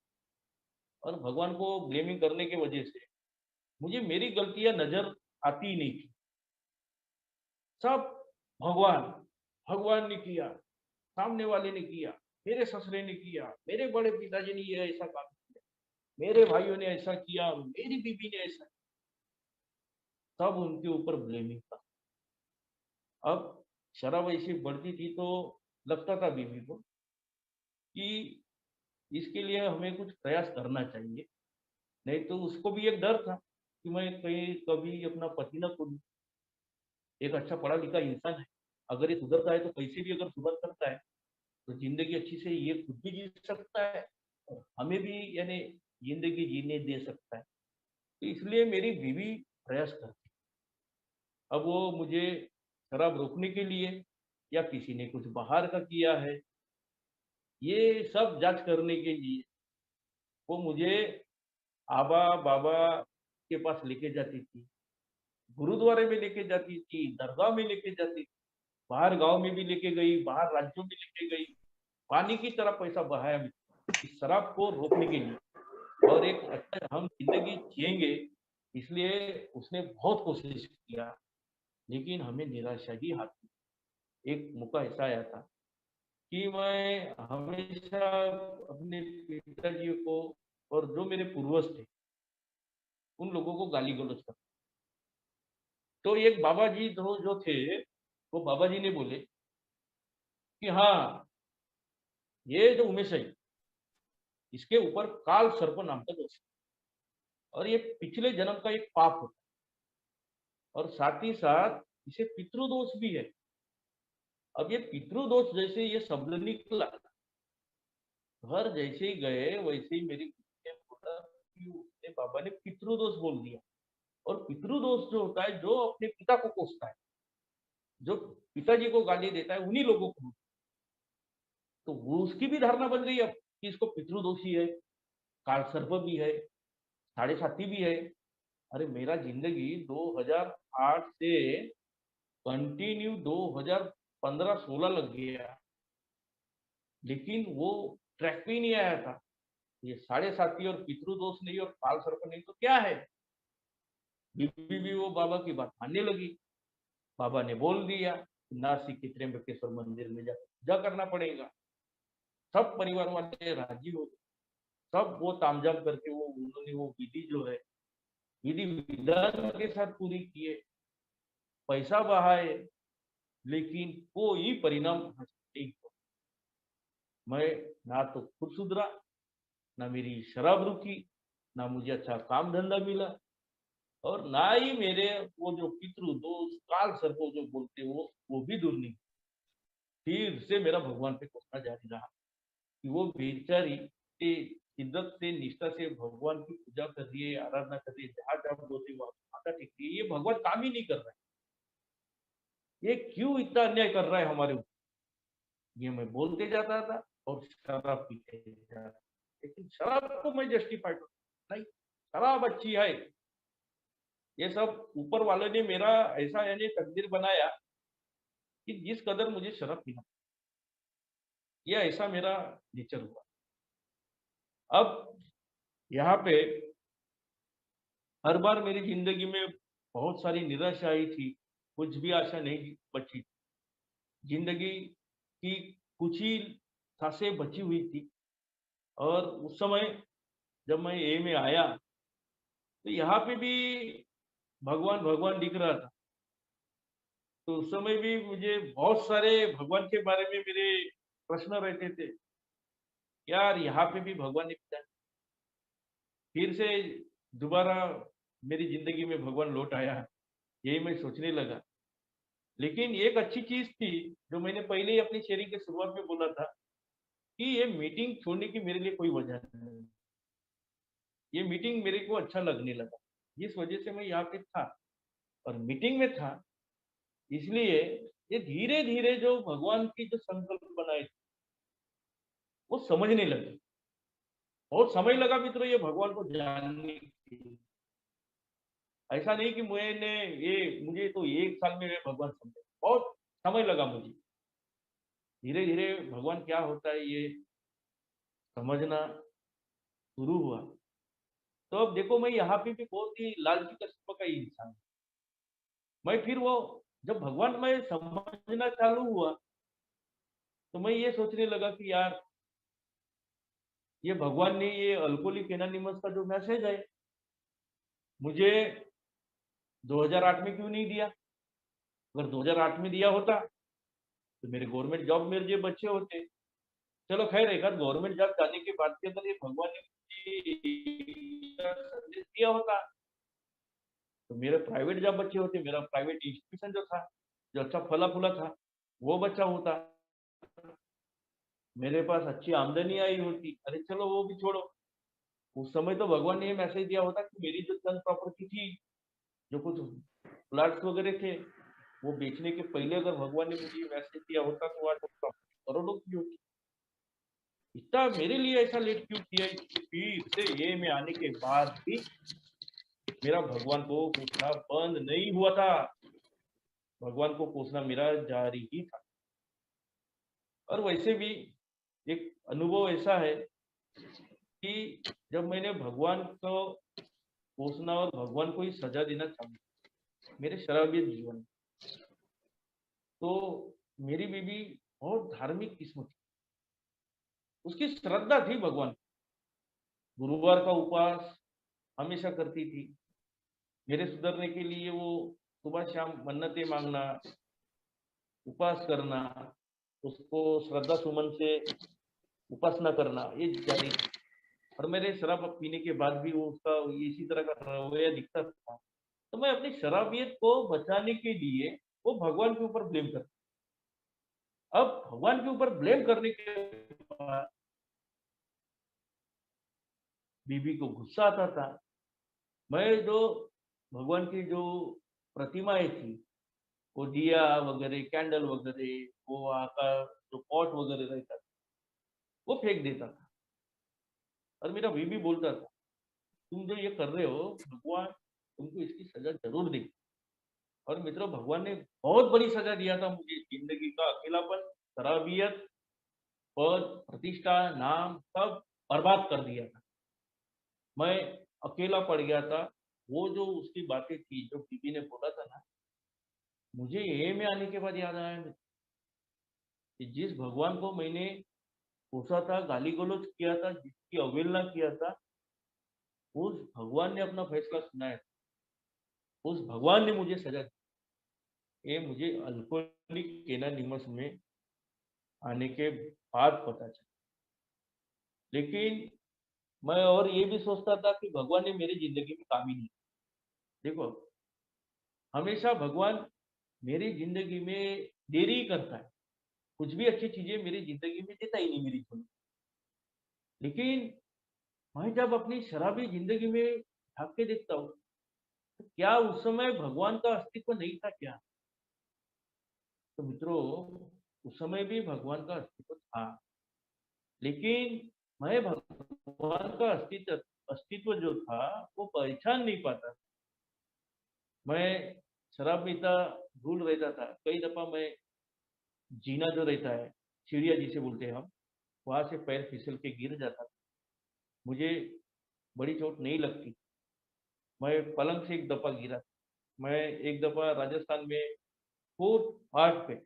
और भगवान को ब्लेमिंग करने की वजह से मुझे मेरी गलतियाँ नज़र आती ही नहीं थी। सब भगवान, भगवान ने किया, सामने वाले ने किया, मेरे ससुरे ने किया, मेरे बड़े पिताजी ने ये ऐसा काम किया, मेरे भाइयों ने ऐसा किया, मेरी बीवी ने ऐसा, सब उनके ऊपर ब्लेमिंग था। अब शराब ऐसी बढ़ती थी तो लगता था बीवी को कि इसके लिए हमें कुछ प्रयास करना चाहिए, नहीं तो उसको भी एक डर था कि मैं कहीं कभी अपना पति ना खो दूँ। एक अच्छा पढ़ा-लिखा इंसान है, अगर ये सुधरता है तो पैसे भी अगर सुबह करता है, तो ज़िंदगी अच्छी से ये खुद भी जी सकता है और हमें भी यानी ज़िंदगी जीने दे सकता है। तो इसलिए मेरी बीवी प्रयास करती। अब वो मुझे शराब रोकने के लिए या किसी ने कुछ बाहर का किया है, ये सब जाँच करने के लिए वो मुझे आबा-बाबा के पास लेके जाती थी, गुरुद्वारे में लेके जाती थी, दरगाह में लेके जाती थी, बाहर गाँव में भी लेके गई, बाहर राज्यों में लेके गई, पानी की तरह पैसा बहाया मैंने, इस शराब को रोकने के लिए और एक अच्छा हम ज़िंदगी जिएँगे, इसलिए उसने बहुत कोशिश किया, लेकिन हमें निराशा ही हाथ लगी। एक मौका ऐसा आया था कि मैं हमेशा अपने पिताजी को और जो मेरे पूर्वज थे, उन लोगों को गाली-गलौज करता। तो एक बाबा जी जो जो थे, वो बाबा जी ने बोले कि हाँ, ये जो उमेश है, इसके ऊपर काल सर्प नाम का दोष है और ये पिछले जन्म का एक पाप होता है और साथ ही साथ इसे पितृदोष भी है। अब ये पितृदोष जैसे ये शब्द निकला, घर जैसे ही गए वैसे ही मेरी गुरु ने बोला कि उसने बाबा ने पितृदोष बोल दिया और पितृदोष जो होता है, जो अपने पिता को कोसता है, जो पिताजी को गाली देता है, उन्हीं लोगों को, तो वो उसकी भी धारणा बन गई अब कि इसको पितृदोषी है, कालसर्प भी है, साढ़े साती भी है। अरे मेरा ज़िंदगी 2008 से कंटिन्यू 2015-16 लग गया, लेकिन वो ट्रैक पे ही नहीं आया था। ये साढ़े साती और पितृदोष नहीं और कालसर्प नहीं तो क्या है? बीवी भी वो बाबा की बात मानने लगी। बाबा ने बोल दिया, नासिक के त्र्यंबकेश्वर मंदिर में जा पूजा करना पड़ेगा। सब परिवार वाले राज़ी हो गए। सब वो तामझाम करके वो उन्होंने वो विधि जो है, विधि-विधान के साथ पूरी किए, पैसा बहाए, लेकिन कोई परिणाम हासिल नहीं हुआ। मैं ना तो खुद सुधरा, ना मेरी शराब रुकी, ना मुझे अच्छा काम-धंधा मिला और ना ही मेरे वो जो पितृदोष, काल सर्प जो बोलते हैं वो भी दूर नहीं। फिर से मेरा भगवान पे कोसना जारी रहा कि वो बेचारी ए शिद्दत से, निष्ठा से भगवान की पूजा कर रही है, आराधना कर रही है, जहाँ-जहाँ बोलते वहाँ माथा टेक रही है, ये भगवान काम ही नहीं कर रहा है। ये क्यों इतना अन्याय कर रहा है हमारे ऊपर? ये मैं बोलते जाता था और शराब पीते जाता था। लेकिन शराब को मैं जस्टिफाई करता नहीं, शराब अच्छी है। ये सब ऊपर वाले ने मेरा ऐसा यानी तकदीर बनाया कि जिस कदर मुझे शराब पीना, ये ऐसा मेरा नेचर हुआ। अब यहाँ पे हर बार मेरी ज़िंदगी में बहुत सारी निराशा आई थी, कुछ भी आशा नहीं बची। ज़िंदगी की कुछ ही सांसें बची हुई थी और उस समय जब मैं ए में आया, तो यहाँ पे भी भगवान, भगवान दिख रहा था। तो उस समय भी मुझे बहुत सारे भगवान के बारे में मेरे प्रश्न रहते थे। यार यहाँ पे भी भगवान ने पिटा फिर से दोबारा मेरी ज़िंदगी में भगवान लौट आया, यही मैं सोचने लगा। लेकिन एक अच्छी चीज़ थी, जो मैंने पहले ही अपनी शेयरिंग की शुरुआत में बोला था कि ये मीटिंग छोड़ने की मेरे लिए कोई वजह नहीं। ये मीटिंग मेरे को अच्छा लगने लगा, जिस वजह से मैं यहाँ पे था और मीटिंग में था, इसलिए ये धीरे-धीरे जो भगवान की जो संकल्प बनाए, वो समझने लगे। बहुत समय लगा मित्रों ये भगवान को जानने के लिए। ऐसा नहीं कि मैंने ये मुझे तो 1 साल में मैं भगवान समझा, बहुत समय लगा मुझे। धीरे धीरे भगवान क्या होता है ये समझना शुरू हुआ। तो अब देखो मैं यहाँ पे भी बहुत ही लालची किस्म का ही इंसान हूँ। मैं फिर वो जब भगवान मैं समझना चालू हुआ तो मैं ये सोचने लगा कि यार ये भगवान ने ये अल्कोहलिक एनोनिमस का जो मैसेज है मुझे 2008 में क्यों नहीं दिया? अगर 2008 में दिया होता तो मेरे गवर्नमेंट जॉब में जो बच्चे होते। चलो खैर एक आध गवर्नमेंट जॉब जाने के बाद के अंदर ये भगवान ने मुझे संदेश दिया होता तो मेरे प्राइवेट जॉब बच्चे होते, मेरा प्राइवेट इंस्टीट्यूशन जो था, जो अच्छा फला-फूला था, वो बचा होता। मेरे पास अच्छी आमदनी आई होती। अरे चलो वो भी छोड़ो, उस समय तो भगवान ने ये मैसेज दिया होता कि मेरी जो धन प्रॉपर्टी थी, जो कुछ फ्लैट्स वगैरह थे, वो बेचने के पहले अगर भगवान ने मुझे ये मैसेज दिया होता तो आज वो करोड़ों की होती। इतना मेरे लिए ऐसा लेट क्यों किया कि फिर से ये में आने के बाद भी मेरा भगवान को पूछना बंद नहीं हुआ था। भगवान को पूछना मेरा जारी ही था। और वैसे भी एक अनुभव ऐसा है कि जब मैंने भगवान को कोसना और भगवान को ही सजा देना चाहा मेरे शराबी जीवन में, तो मेरी बीवी बहुत धार्मिक किस्म थी। उसकी श्रद्धा थी भगवान। गुरुवार का उपवास हमेशा करती थी। मेरे सुधरने के लिए वो सुबह शाम मन्नतें मांगना, उपवास करना, उसको श्रद्धा सुमन से उपासना करना ये जारी थी। और मेरे शराब पीने के बाद भी वो उसका इसी तरह का रवैया दिखता था। तो मैं अपनी शराबियत को बचाने के लिए वो भगवान के ऊपर ब्लेम करता। अब भगवान के ऊपर ब्लेम करने के बाद बीबी को गुस्सा आता था। मैं जो भगवान की जो प्रतिमाएं थी, वो दिया वगैरह, कैंडल वगैरह, वो वहाँ का जो पॉट वगैरह रहता था, वो फेंक देता था। और मेरा बीबी बोलता था, तुम जो ये कर रहे हो, भगवान तुमको इसकी सजा जरूर देगी। और मित्रों भगवान ने बहुत बड़ी सजा दिया था मुझे। जिंदगी का अकेलापन, शराबियत, पद, प्रतिष्ठा, नाम सब बर्बाद कर दिया था। मैं अकेला पड़ गया था। वो जो उसकी बातें थी, जो बीबी ने बोला था ना, मुझे ए में आने के बाद याद आया कि जिस भगवान को मैंने कोसा था, गाली गलौज किया था, जिसकी अवहेलना किया था, उस भगवान ने अपना फैसला सुनाया। उस भगवान ने मुझे सजा दी। ये मुझे अल्कोहलिक एनोनिमस में आने के बाद पता चला। लेकिन मैं और ये भी सोचता था कि भगवान ने मेरी जिंदगी में काम ही नहीं किया। देखो, हमेशा भगवान मेरी जिंदगी में देरी ही करता है। कुछ भी अच्छी चीजें मेरी जिंदगी में देता ही नहीं मेरी जीवन में। लेकिन मैं जब अपनी शराबी जिंदगी में झाँक के देखता हूँ, तो क्या उस समय भगवान का अस्तित्व नहीं था क्या? तो मित्रों, उस समय भी भगवान का अस्तित्व था। लेकिन मैं भगवान का अस्तित्व अस्तित्व जो था, वो पहचान नहीं पाता। मैं शराब पीता, भूल रहता था। कई दफ़ा मैं जीना जो रहता है, सीढ़ियाँ जिसे बोलते हैं हम, वहाँ से पैर फिसल के गिर जाता था। मुझे बड़ी चोट नहीं लगती। मैं पलंग से एक दफ़ा गिरा। मैं एक दफ़ा राजस्थान में फुटपाथ पे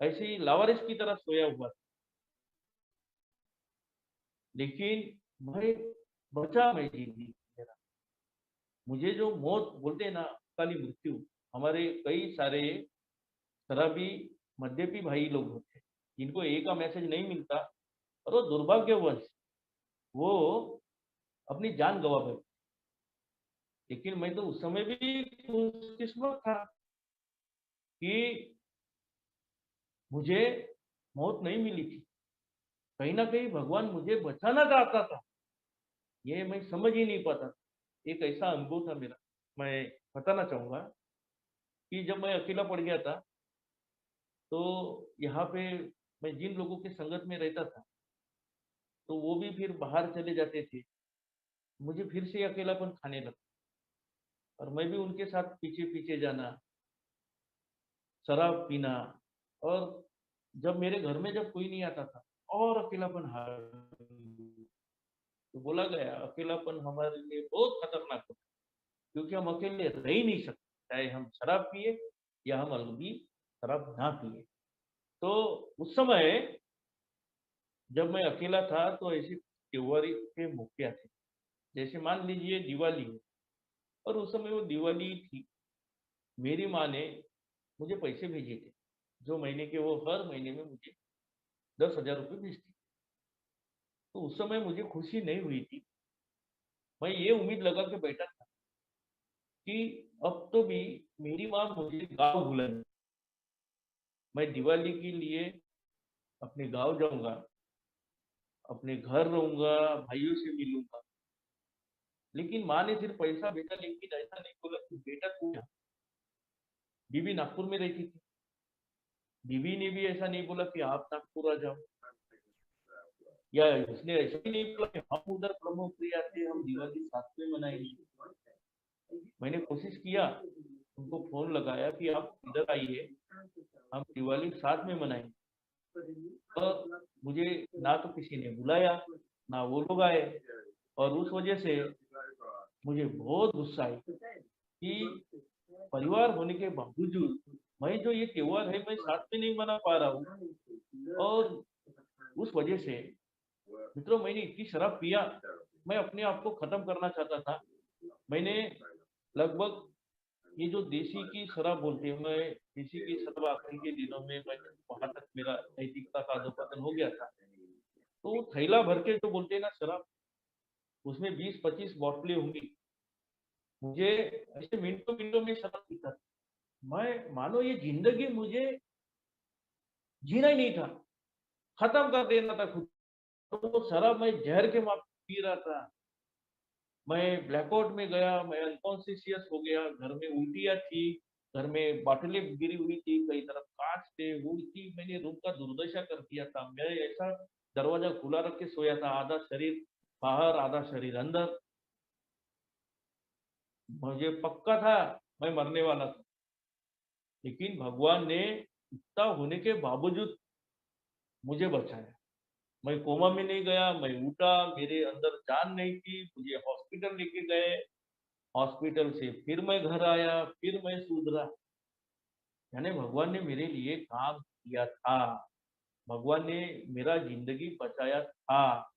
ऐसे ही लावारिस की तरह सोया हुआ था। लेकिन मैं बचा, मैं जी मेरा। मुझे जो मौत बोलते हैं ना, अकाली मृत्यु, हमारे कई सारे शराबी, मद्यपी भाई लोग होते हैं, जिनको ए का मैसेज नहीं मिलता और वो दुर्भाग्यवश वो अपनी जान गँवा बैठते। लेकिन मैं तो उस समय भी खुशकिस्मत था कि मुझे मौत नहीं मिली थी। कहीं न कहीं भगवान मुझे बचाना चाहता था, ये मैं समझ ही नहीं पाता। एक ऐसा अनुभव था मेरा, मैं बताना चाहूँगा कि जब मैं अकेला पड़ गया था, तो यहाँ पे मैं जिन लोगों की संगत में रहता था, तो वो भी फिर बाहर चले जाते थे। मुझे फिर से अकेलापन खाने लगा और मैं भी उनके साथ पीछे-पीछे जाना, शराब पीना और जब मेरे घर में जब कोई नहीं आता था और अकेलापन तो बोला गया अकेलापन हमारे लिए बहुत खतरनाक होता है क्योंकि हम अकेले रह ही नहीं सकते चाहे हम शराब पिए या हम अलग शराब ना पिए। तो उस समय जब मैं अकेला था तो ऐसे त्योहार के मौके आते जैसे मान लीजिए दिवाली है और उस समय वो दिवाली थी। मेरी माँ ने मुझे पैसे भेजे थे जो महीने के वो हर महीने में मुझे 10,000 रुपये भेजती। तो उस समय मुझे खुशी नहीं हुई थी। मैं ये उम्मीद लगा के बैठा था कि अब तो भी मेरी माँ मुझे गाँव बुलाएगी। मैं दिवाली के लिए अपने गाँव जाऊँगा, अपने घर रहूँगा, भाइयों से मिलूँगा। लेकिन माँ ने सिर्फ पैसा भेजा लेकिन ऐसा नहीं बोला कि बेटा तू यहाँ। बीवी नागपुर में रहती थी। बीवी ने भी ऐसा नहीं बोला कि आप नागपुर आ जाओ या उसने ऐसा ही नहीं बोला कि हम उधर ब्रह्मपुरी आते हम दिवाली साथ में मनाएंगे। मैंने कोशिश किया, उनको फ़ोन लगाया कि आप इधर आइए, हम दिवाली साथ में मनाएँगे। तो मुझे ना तो किसी ने बुलाया, ना वो लोग आए और उस वजह से मुझे बहुत गुस्सा आई कि परिवार होने के बावजूद मैं जो ये त्योहार है मैं साथ में नहीं मना पा रहा हूँ और उस वजह से मित्रों मैंने इतनी शराब पिया, मैं अपने आप को खत्म करना चाहता था। मैंने लगभग ये जो देसी की शराब बोलते हैं, मैं देसी की शराब आखिरी के दिनों में मैं वहाँ तक मेरा नैतिकता का अधःपतन हो गया था। तो थैला भर के जो बोलते हैं ना शराब, उसमें 20-25 बॉटलें होंगी। मुझे ऐसे मिनटों-मिनटों में शराब पीता था। मैं मानो ये ज़िंदगी मुझे जीना ही नहीं था, खत्म कर देना था खुद। तो वो शराब मैं ज़हर के माफ़ पी रहा था। मैं ब्लैकआउट में गया, मैं अनकॉन्शियस हो गया, घर में उल्टियाँ थी, घर में बॉटलें गिरी हुई थी, कई तरफ काँच थे, वो इतनी मैंने रूम का दुर्दशा कर दिया था। मैं ऐसा दरवाज़ा खुला रख के सोया था, आधा शरीर बाहर, आधा शरीर अंदर। मुझे पक्का था, मैं मरने वाला था। लेकिन भगवान ने इतना होने के बावजूद मुझे बचाया। मैं कोमा में नहीं गया, मैं उठा, मेरे अंदर जान नहीं थी, मुझे हॉस्पिटल लेके गए। हॉस्पिटल से फिर मैं घर आया, फिर मैं सुधरा। यानी भगवान ने मेरे लिए काम किया था। भगवान ने मेरा ज़िंदगी बचाया था।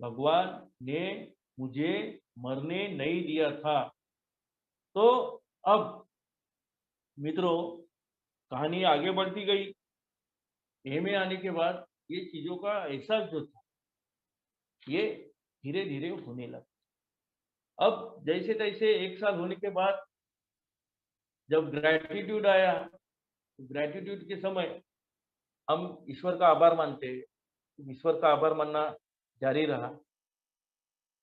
भगवान ने मुझे मरने नहीं दिया था। तो अब मित्रों कहानी आगे बढ़ती गई। ए में आने के बाद ये चीज़ों का एहसास जो था, ये धीरे-धीरे होने लगा। अब जैसे-तैसे 1 साल होने के बाद जब ग्रैटिट्यूड आया, तो ग्रैटिट्यूड के समय हम ईश्वर का आभार मानते हैं। ईश्वर का आभार मानना जारी रहा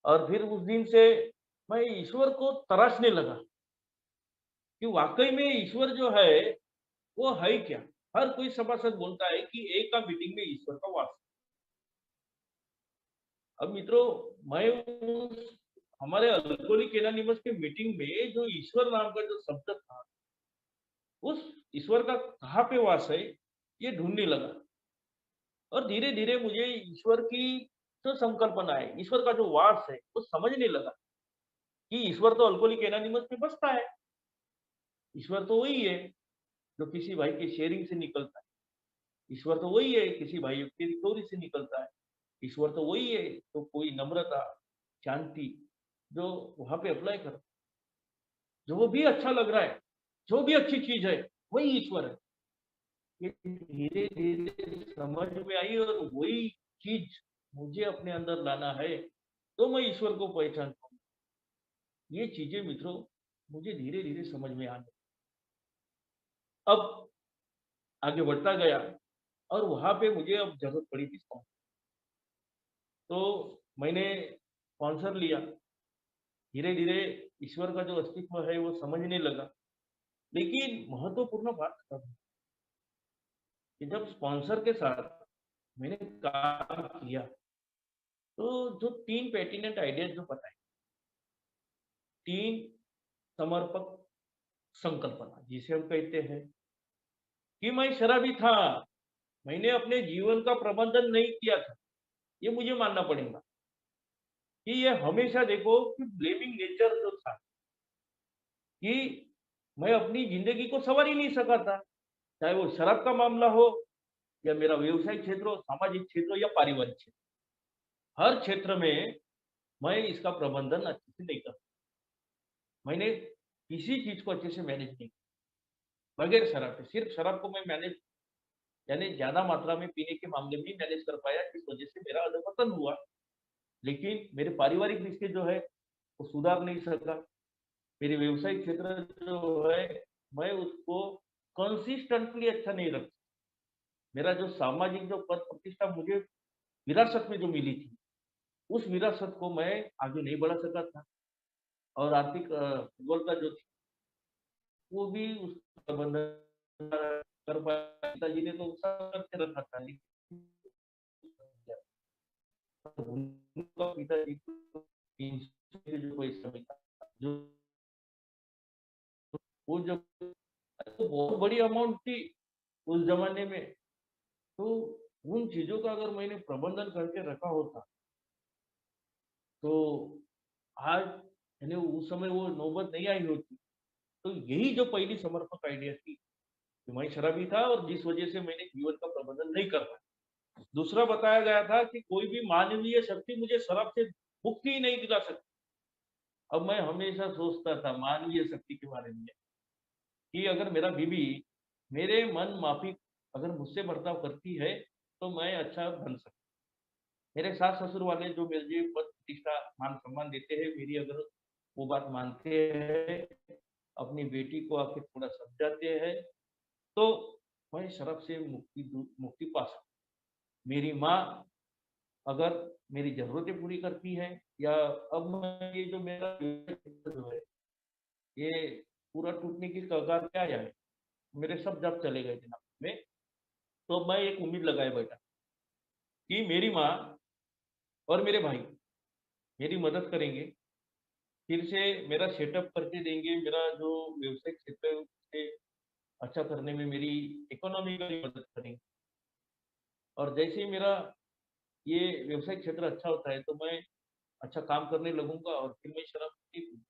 और फिर उस दिन से मैं ईश्वर को तराशने लगा कि वाक़ई में ईश्वर जो है, वो है क्या? हर कोई सभासद बोलता है कि एक का मीटिंग में ईश्वर का वास। अब मित्रों, मैं उस हमारे अल्कोहलिक एनोनिमस के मीटिंग में जो ईश्वर नाम का जो शब्द था, उस ईश्वर का कहाँ पे वास है, ये ढूँढने लगा और धीरे-धीरे मुझे ईश्वर की जो संकल्पना है, ईश्वर का जो वास है, वो समझने लगा कि ईश्वर तो अल्कोहलिक एनोनिमस में बसता है। ईश्वर तो वही है, जो किसी भाई की शेयरिंग से निकलता है। ईश्वर तो वही है, किसी भाई की चोरी से निकलता है। ईश्वर तो वही है, तो कोई नम्रता, शांति जो वहाँ पे अप्लाई कर जो भी अच्छा लग रहा है, जो भी अच्छी चीज़ है, वही ईश्वर है। ये धीरे-धीरे समझ में आई और वही चीज़ मुझे अपने अंदर लाना है, तो मैं ईश्वर को पहचान पाऊँ। ये चीज़ें मित्रों मुझे धीरे-धीरे समझ में आने अब आगे बढ़ता गया और वहाँ पे मुझे अब ज़रूरत पड़ी थी स्पॉन्सर। तो मैंने स्पॉन्सर लिया। धीरे-धीरे ईश्वर का जो अस्तित्व है वो समझने लगा। लेकिन महत्वपूर्ण बात तब है कि जब स्पॉन्सर के साथ मैंने काम किया, तो जो 3 पर्टिनेंट आइडियाज़ जो बताए, 3 समर्पक संकल्पना जिसे हम कहते हैं कि मैं शराबी था, मैंने अपने जीवन का प्रबंधन नहीं किया था, ये मुझे मानना पड़ेगा। कि ये हमेशा देखो कि ब्लेमिंग नेचर जो था कि मैं अपनी ज़िंदगी को सँवार ही नहीं सका था। चाहे वो शराब का मामला हो या मेरा व्यवसायिक क्षेत्र हो, सामाजिक क्षेत्र हो या पारिवारिक क्षेत्र। हर क्षेत्र में मैं इसका प्रबंधन अच्छे से नहीं कर मैंने किसी चीज़ को अच्छे से मैनेज नहीं किया, बगैर शराब के। सिर्फ़ शराब को मैं मैनेज यानी ज़्यादा मात्रा में पीने के मामले में ही मैनेज कर पाया, जिस वज़ह से मेरा अधःपतन हुआ। लेकिन मेरे पारिवारिक रिश्ते जो है, वो सुधार नहीं सका। मेरे व्यवसायिक क्षेत्र जो है, मैं उसको कंसिस्टेंटली अच्छा नहीं रख मेरा जो सामाजिक जो पद प्रतिष्ठा मुझे विरासत में जो मिली थी, उस विरासत को मैं आगे नहीं बढ़ा सका था और आर्थिक विफलता जो थी, वो भी उस प्रबंधन कर पाया। पिताजी ने तो सब करके रखा था, लेकिन उनका पिताजी को पेंशन के जो पैसा मिला, जो वो जब तो बहुत बड़ी अमाउंट थी उस ज़माने में, तो उन चीज़ों का अगर मैंने प्रबंधन करके रखा होता, तो आज यानी उस समय वो नौबत नहीं आई होती। तो यही जो पहली समर्पक आइडिया थी, कि मैं शराबी था और जिस वज़ह से मैंने जीवन का प्रबंधन नहीं कर पाया। दूसरा बताया गया था कि कोई भी मानवीय शक्ति मुझे शराब से मुक्ति ही नहीं दिला सकती। अब मैं हमेशा सोचता था मानवीय शक्ति के बारे में कि अगर मेरा बीवी मेरे मन माफ़िक अगर मुझसे बर्ताव करती है, तो मैं अच्छा बन सकता मेरे सास-ससुर वाले जो मुझे पद प्रतिष्ठा, मान-सम्मान देते हैं, मेरी अगर वो बात मानते हैं, अपनी बेटी को आके थोड़ा समझाते हैं, तो मैं शराब से मुक्ति पा सकता मेरी माँ अगर मेरी ज़रूरतें पूरी करती है या अब मैं ये जो मेरा जो है, ये पूरा टूटने की कगार पे आया है। मेरे सब जॉब चले गए थे ना में, तो मैं एक उम्मीद लगाए बैठा कि मेरी माँ और मेरे भाई मेरी मदद करेंगे, फिर से मेरा सेटअप करके देंगे, मेरा जो व्यवसायिक क्षेत्र है उसे अच्छा करने में मेरी इकोनॉमिकली मदद करेंगे और जैसे ही मेरा ये व्यवसायिक क्षेत्र अच्छा होता है, तो मैं अच्छा काम करने लगूँगा और फिर मैं शराब नहीं पीऊँगा।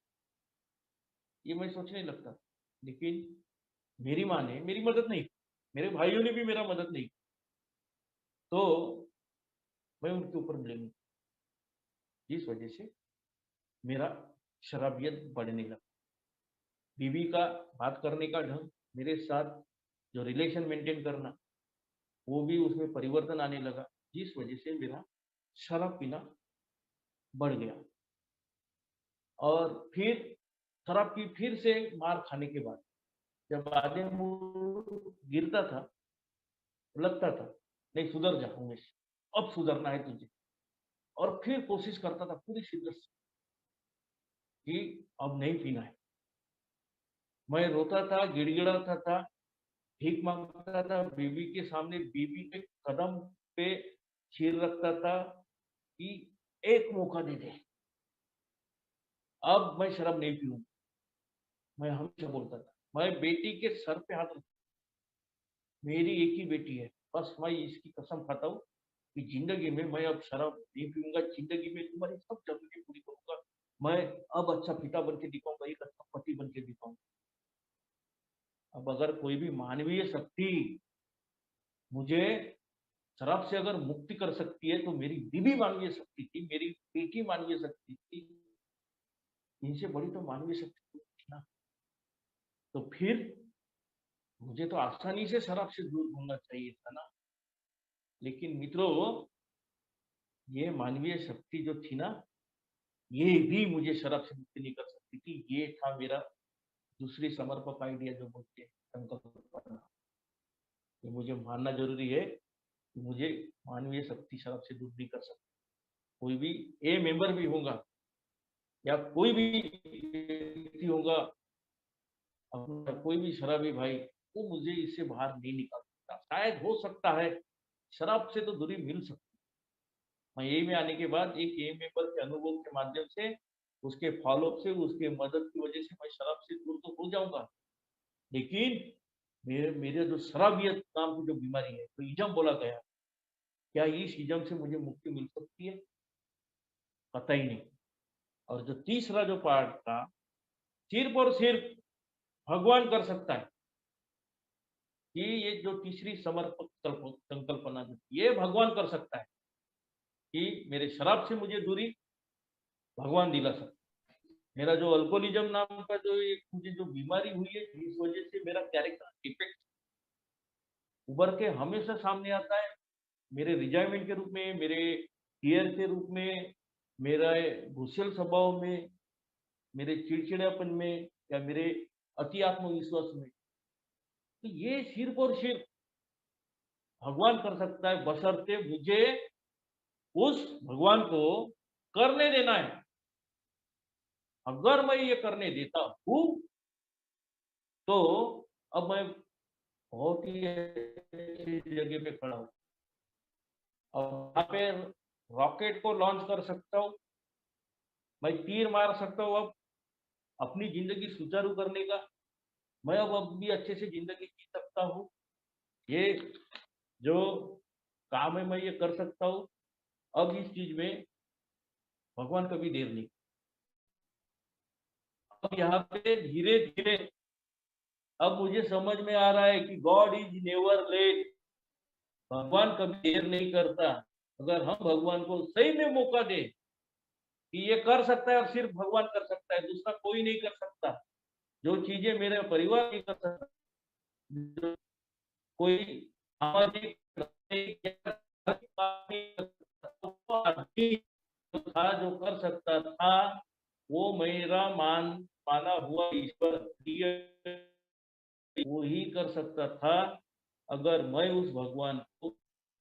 ये मैं सोचने लगता। लेकिन मेरी माँ ने मेरी मदद नहीं की, मेरे भाइयों ने भी मेरा मदद नहीं की, तो मैं उनके ऊपर ब्लेम जिस वजह से मेरा शराबियत बढ़ने लगा। बीवी का बात करने का ढंग, मेरे साथ जो रिलेशन मेंटेन करना, वो भी उसमें परिवर्तन आने लगा, जिस वजह से मेरा शराब पीना बढ़ गया। और फिर शराब की फिर से मार खाने के बाद, जब आधे मुँह गिरता था, लगता था, नहीं सुधर जा उमेश, अब सुधरना है तुझे। और फिर कोशिश करता था पूरी शिद्दत से कि अब नहीं पीना है। मैं रोता था, गिड़गिड़ाता था, भीख माँगता था बीवी के सामने, बीवी के कदम पे सिर रखता था कि एक मौका दे दे, अब मैं शराब नहीं पीऊँगा। मैं हमेशा बोलता था। मैं बेटी के सर पे हाथ रख मेरी एक ही बेटी है, बस मैं इसकी कसम खाता हूँ कि ज़िंदगी में मैं अब शराब नहीं पीऊँगा, ज़िंदगी में तुम्हारी सब ज़रूरतें पूरी करूँगा। मैं अब अच्छा पिता बन के दिखाऊँगा, एक अच्छा पति बन के दिखाऊँगा। अब अगर कोई भी मानवीय शक्ति मुझे शराब से अगर मुक्ति कर सकती है, तो मेरी बीवी मानवीय शक्ति थी, मेरी बेटी मानवीय शक्ति थी। इनसे बड़ी तो मानवीय शक्ति कोई थी ना। तो फिर मुझे तो आसानी से शराब से दूर होना चाहिए था ना। लेकिन मित्रों, ये मानवीय शक्ति जो थी ना, ये भी मुझे शराब से मुक्ति नहीं कर सकती थी। ये था मेरा दूसरी समर्पक आइडिया जो बोलते हैं संकल्प करना। ये मुझे मानना ज़रूरी है कि मुझे मानवीय शक्ति शराब से दूर नहीं कर सकती। कोई भी ए मेंबर भी होगा या कोई भी व्यक्ति होगा, अपना कोई भी शराबी भाई, वो मुझे इससे बाहर नहीं निकाल सकता। शायद हो सकता है, शराब से तो दूरी मिल सकती है। मैं ए में आने के बाद एक ए मेंबर के अनुभव के माध्यम से, उसके फ़ॉलो-अप से, उसके मदद की वजह से मैं शराब से दूर तो हो जाऊँगा। लेकिन मेरे जो शराबियत नाम की जो बीमारी है, तो इजम बोला गया, क्या इस इजम से मुझे मुक्ति मिल सकती है? कतई नहीं। और जो तीसरा जो पार्ट था, सिर्फ और सिर्फ भगवान कर सकता है कि ये जो तीसरी समर्पक संकल्पना जो ये भगवान कर सकता है कि मेरे शराब से मुझे दूरी भगवान दिला सकता है। मेरा जो अल्कोहलिज्म नाम का जो एक मुझे जो बीमारी हुई है, जिस वजह से मेरा कैरेक्टर डिफेक्ट उभर के हमेशा सामने आता है, मेरे रिजाइनमेंट के रूप में, मेरे फियर के रूप में, मेरा गुस्सैल स्वभाव में, मेरे चिड़चिड़ापन में या मेरे अति आत्मविश्वास में। तो ये सिर्फ और सिर्फ भगवान कर सकता है, बशर्ते मुझे उस भगवान को करने देना है। अगर मैं ये करने देता हूँ, तो अब मैं बहुत ही अच्छी जगह पे खड़ा हूँ। और वहाँ पे रॉकेट को लॉन्च कर सकता हूँ, मैं तीर मार सकता हूँ अब अपनी ज़िंदगी सुचारू करने का। मैं अब भी अच्छे से ज़िंदगी जी सकता हूँ। ये जो काम है मैं ये कर सकता हूँ। अब इस चीज़ में भगवान कभी देर नहीं। अब यहाँ पे धीरे-धीरे अब मुझे समझ में आ रहा है कि गॉड इज़ नेवर लेट। भगवान कभी देर नहीं करता। अगर हम भगवान को सही में मौका दें कि ये कर सकता है और सिर्फ भगवान कर सकता है, दूसरा कोई नहीं कर सकता। जो चीज़ें मेरे परिवार नहीं कर सकता, जो कोई सामाजिक वो आदमी जो था, जो कर सकता था, वो मेरा माना हुआ ईश्वर वो ही कर सकता था, अगर मैं उस भगवान को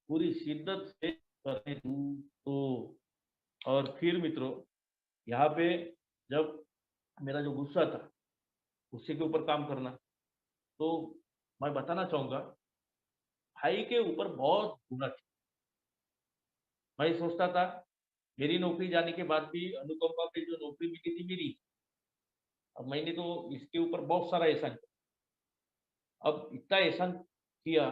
पूरी शिद्दत से करने दूँ तो। और फिर मित्रों, यहाँ पे जब मेरा जो गुस्सा था, गुस्से के ऊपर काम करना, तो मैं बताना चाहूँगा, भाई के ऊपर बहुत गुना थी। मैं सोचता था, मेरी नौकरी जाने के बाद भी अनुकंपा पे जो नौकरी मिली थी मेरी, अब मैंने तो इसके ऊपर बहुत सारा एहसान किया। अब इतना एहसान किया,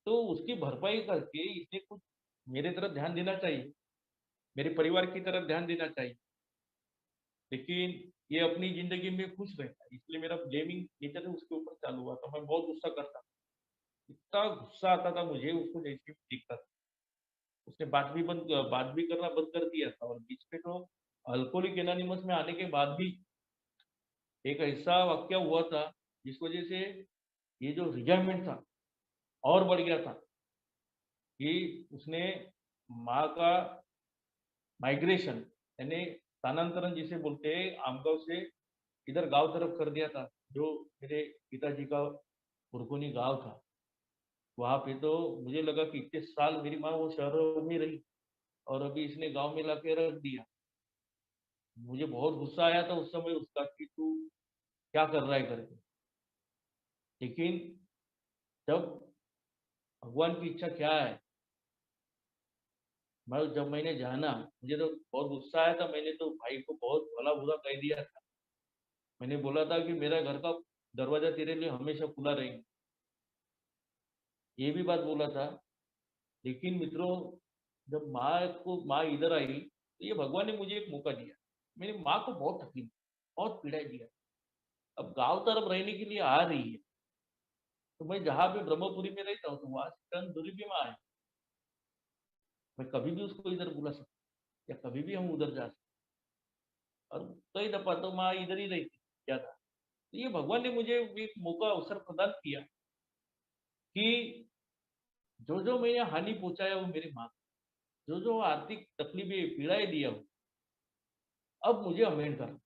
तो उसकी भरपाई करके इसे कुछ मेरे तरफ ध्यान देना चाहिए, मेरे परिवार की तरफ ध्यान देना चाहिए। लेकिन ये अपनी ज़िंदगी में खुश रहता है, इसलिए मेरा ब्लेमिंग नेचर है उसके ऊपर चालू हुआ था। मैं बहुत गुस्सा करता था, इतना गुस्सा आता था मुझे उसको जैसे भी देखता था। उसने बात भी करना बंद कर दिया था, और बीच में तो अल्कोहलिक एनोनिमस में आने के बाद भी एक ऐसा वाक़या हुआ था, जिस वज़ह से ये जो रिजाइनमेंट था, और बढ़ गया था कि उसने माँ का माइग्रेशन यानी स्थानांतरण जिसे बोलते हैं, आमगाँव से इधर गाँव तरफ कर दिया था, जो मेरे पिताजी का पुरकोनी गाँव था। वहाँ पे तो मुझे लगा कि इतने साल मेरी माँ वो शहरों में रही और अभी इसने गाँव में लाके रख दिया। मुझे बहुत गुस्सा आया था उस समय उसका कि तू क्या कर रहा है करके। लेकिन जब भगवान की इच्छा क्या है, जब मैंने जाना, मुझे तो बहुत गुस्सा आया था, मैंने तो भाई को बहुत भला-बुरा कह दिया था। मैंने बोला था कि मेरा घर का दरवाज़ा तेरे लिए हमेशा खुला रहेगा, ये भी बात बोला था। लेकिन मित्रों, जब माँ इधर आई, तो ये भगवान ने मुझे एक मौका दिया। मेरी माँ को बहुत तकलीफ, बहुत पीड़ाई दिया। अब गाँव तरफ रहने के लिए आ रही है, तो मैं जहाँ पे ब्रह्मपुरी में रहता हूँ, तो वहाँ से टर्न दूरी पे माँ है। मैं कभी भी उसको इधर बुला सकता, या कभी भी हम उधर जा सकते। और कई दफ़ा तो माँ इधर ही रहती ज़्यादा। तो ये भगवान ने मुझे एक मौका, अवसर प्रदान किया कि जो मैंने हानि पहुँचाया वो मेरी माँ को, जो आर्थिक तकलीफ़ें, पीड़ाएँ दिया हूँ, अब मुझे अमेंड करना,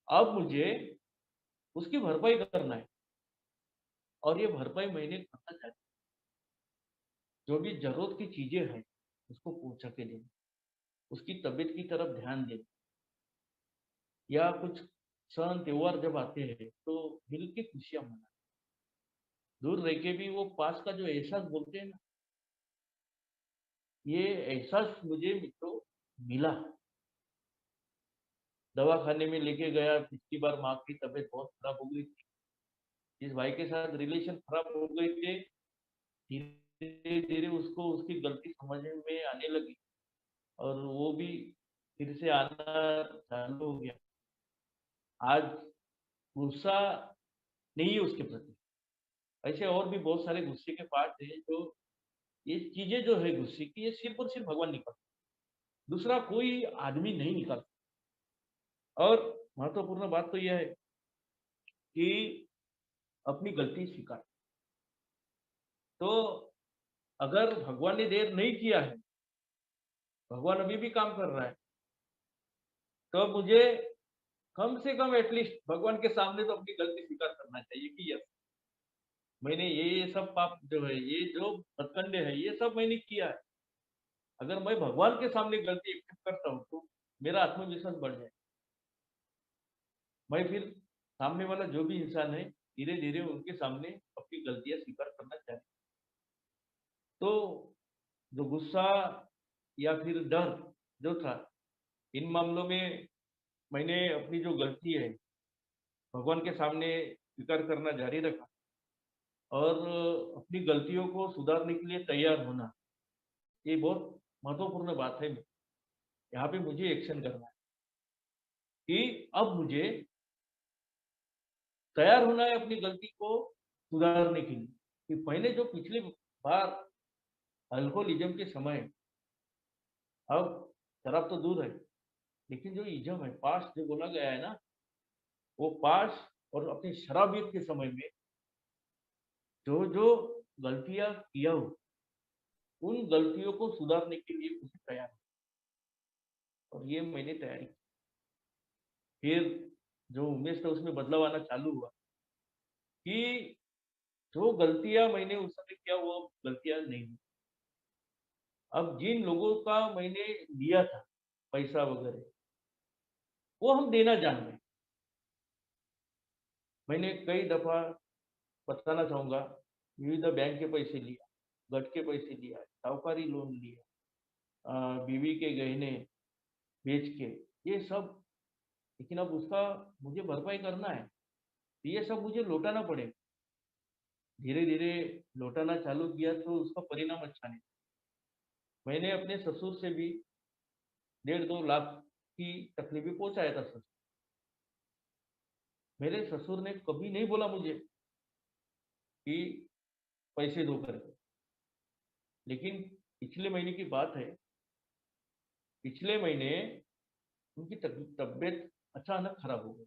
अब मुझे उसकी भरपाई करना है। और ये भरपाई मैंने करना चाहती, जो भी ज़रूरत की चीज़ें हैं, उसको पहुँचा के देना, उसकी तबीयत की तरफ ध्यान देना, या कुछ क्षण त्योहार जब आते हैं, तो मिल के खुशियाँ मनाना। दूर रह के भी वो पास का जो एहसास बोलते हैं ना, ये एहसास मुझे मित्रों मिला। दवाखाने में लेके गया, पिछली बार माँ की तबीयत बहुत खराब हो गई थी। जिस भाई के साथ रिलेशन खराब हो गए थे, धीरे-धीरे उसको उसकी गलती समझ में आने लगी और वो भी फिर से आना चालू हो गया। आज गुस्सा नहीं है उसके प्रति। ऐसे और भी बहुत सारे गुस्से के पार्ट हैं जो ये चीज़ें जो है गुस्से की, ये सिर्फ़ और सिर्फ़ भगवान निकाल, दूसरा कोई आदमी नहीं निकाल। और महत्वपूर्ण बात तो यह है कि अपनी गलती स्वीकार। तो अगर भगवान ने देर नहीं किया है, भगवान अभी भी काम कर रहा है, तो मुझे कम से कम एटलीस्ट भगवान के सामने तो अपनी गलती स्वीकार करना चाहिए कि यस, मैंने ये सब पाप जो है, ये जो हथकंडे हैं, ये सब मैंने किया है। अगर मैं भगवान के सामने गलती एक्सेप्ट करता हूँ, तो मेरा आत्मविश्वास बढ़ जाए। मैं फिर सामने वाला जो भी इंसान है, धीरे-धीरे उनके सामने अपनी गलतियाँ स्वीकार करना चाहिए। तो जो गुस्सा या फिर डर जो था, इन मामलों में मैंने अपनी जो गलती है, भगवान के सामने स्वीकार करना जारी रखा और अपनी गलतियों को सुधारने के लिए तैयार होना, ये बहुत महत्वपूर्ण बात है। यहाँ पे मुझे एक्शन करना है कि अब मुझे तैयार होना है अपनी गलती को सुधारने के लिए। कि पहले जो पिछली बार अल्कोहलिज़्म के समय, अब शराब तो दूर है, लेकिन जो इज़्म है, पास्ट जो बोला गया है ना, वो पास्ट और अपनी शराबियत के समय में जो-जो गलतियाँ किया हूँ, उन गलतियों को सुधारने के लिए मुझे तैयार हूँ और ये मैंने तैयारी की। फिर जो उमेश था उसमें बदलाव आना चालू हुआ कि जो गलतियाँ मैंने उस समय किया वो गलतियाँ नहीं हुई। अब जिन लोगों का मैंने लिया था पैसा वगैरह, वो हम देना जान गए। मैंने कई दफ़ा बताना चाहूँगा, विविध बैंक के पैसे लिया, गट के पैसे लिया, साहूकारी लोन लिया, बीवी के गहने बेच के, ये सब, लेकिन अब उसका मुझे भरपाई करना है, तो ये सब मुझे लौटाना पड़ेगा। धीरे-धीरे लौटाना चालू किया तो उसका परिणाम अच्छा नहीं। मैंने अपने ससुर से भी डेढ़ 2 लाख की तकलीफ़ें पहुँचाया था ससुर। मेरे ससुर ने कभी नहीं बोला मुझे कि पैसे दो करके। लेकिन पिछले महीने की बात है, पिछले महीने उनकी तबीयत अचानक खराब हो गई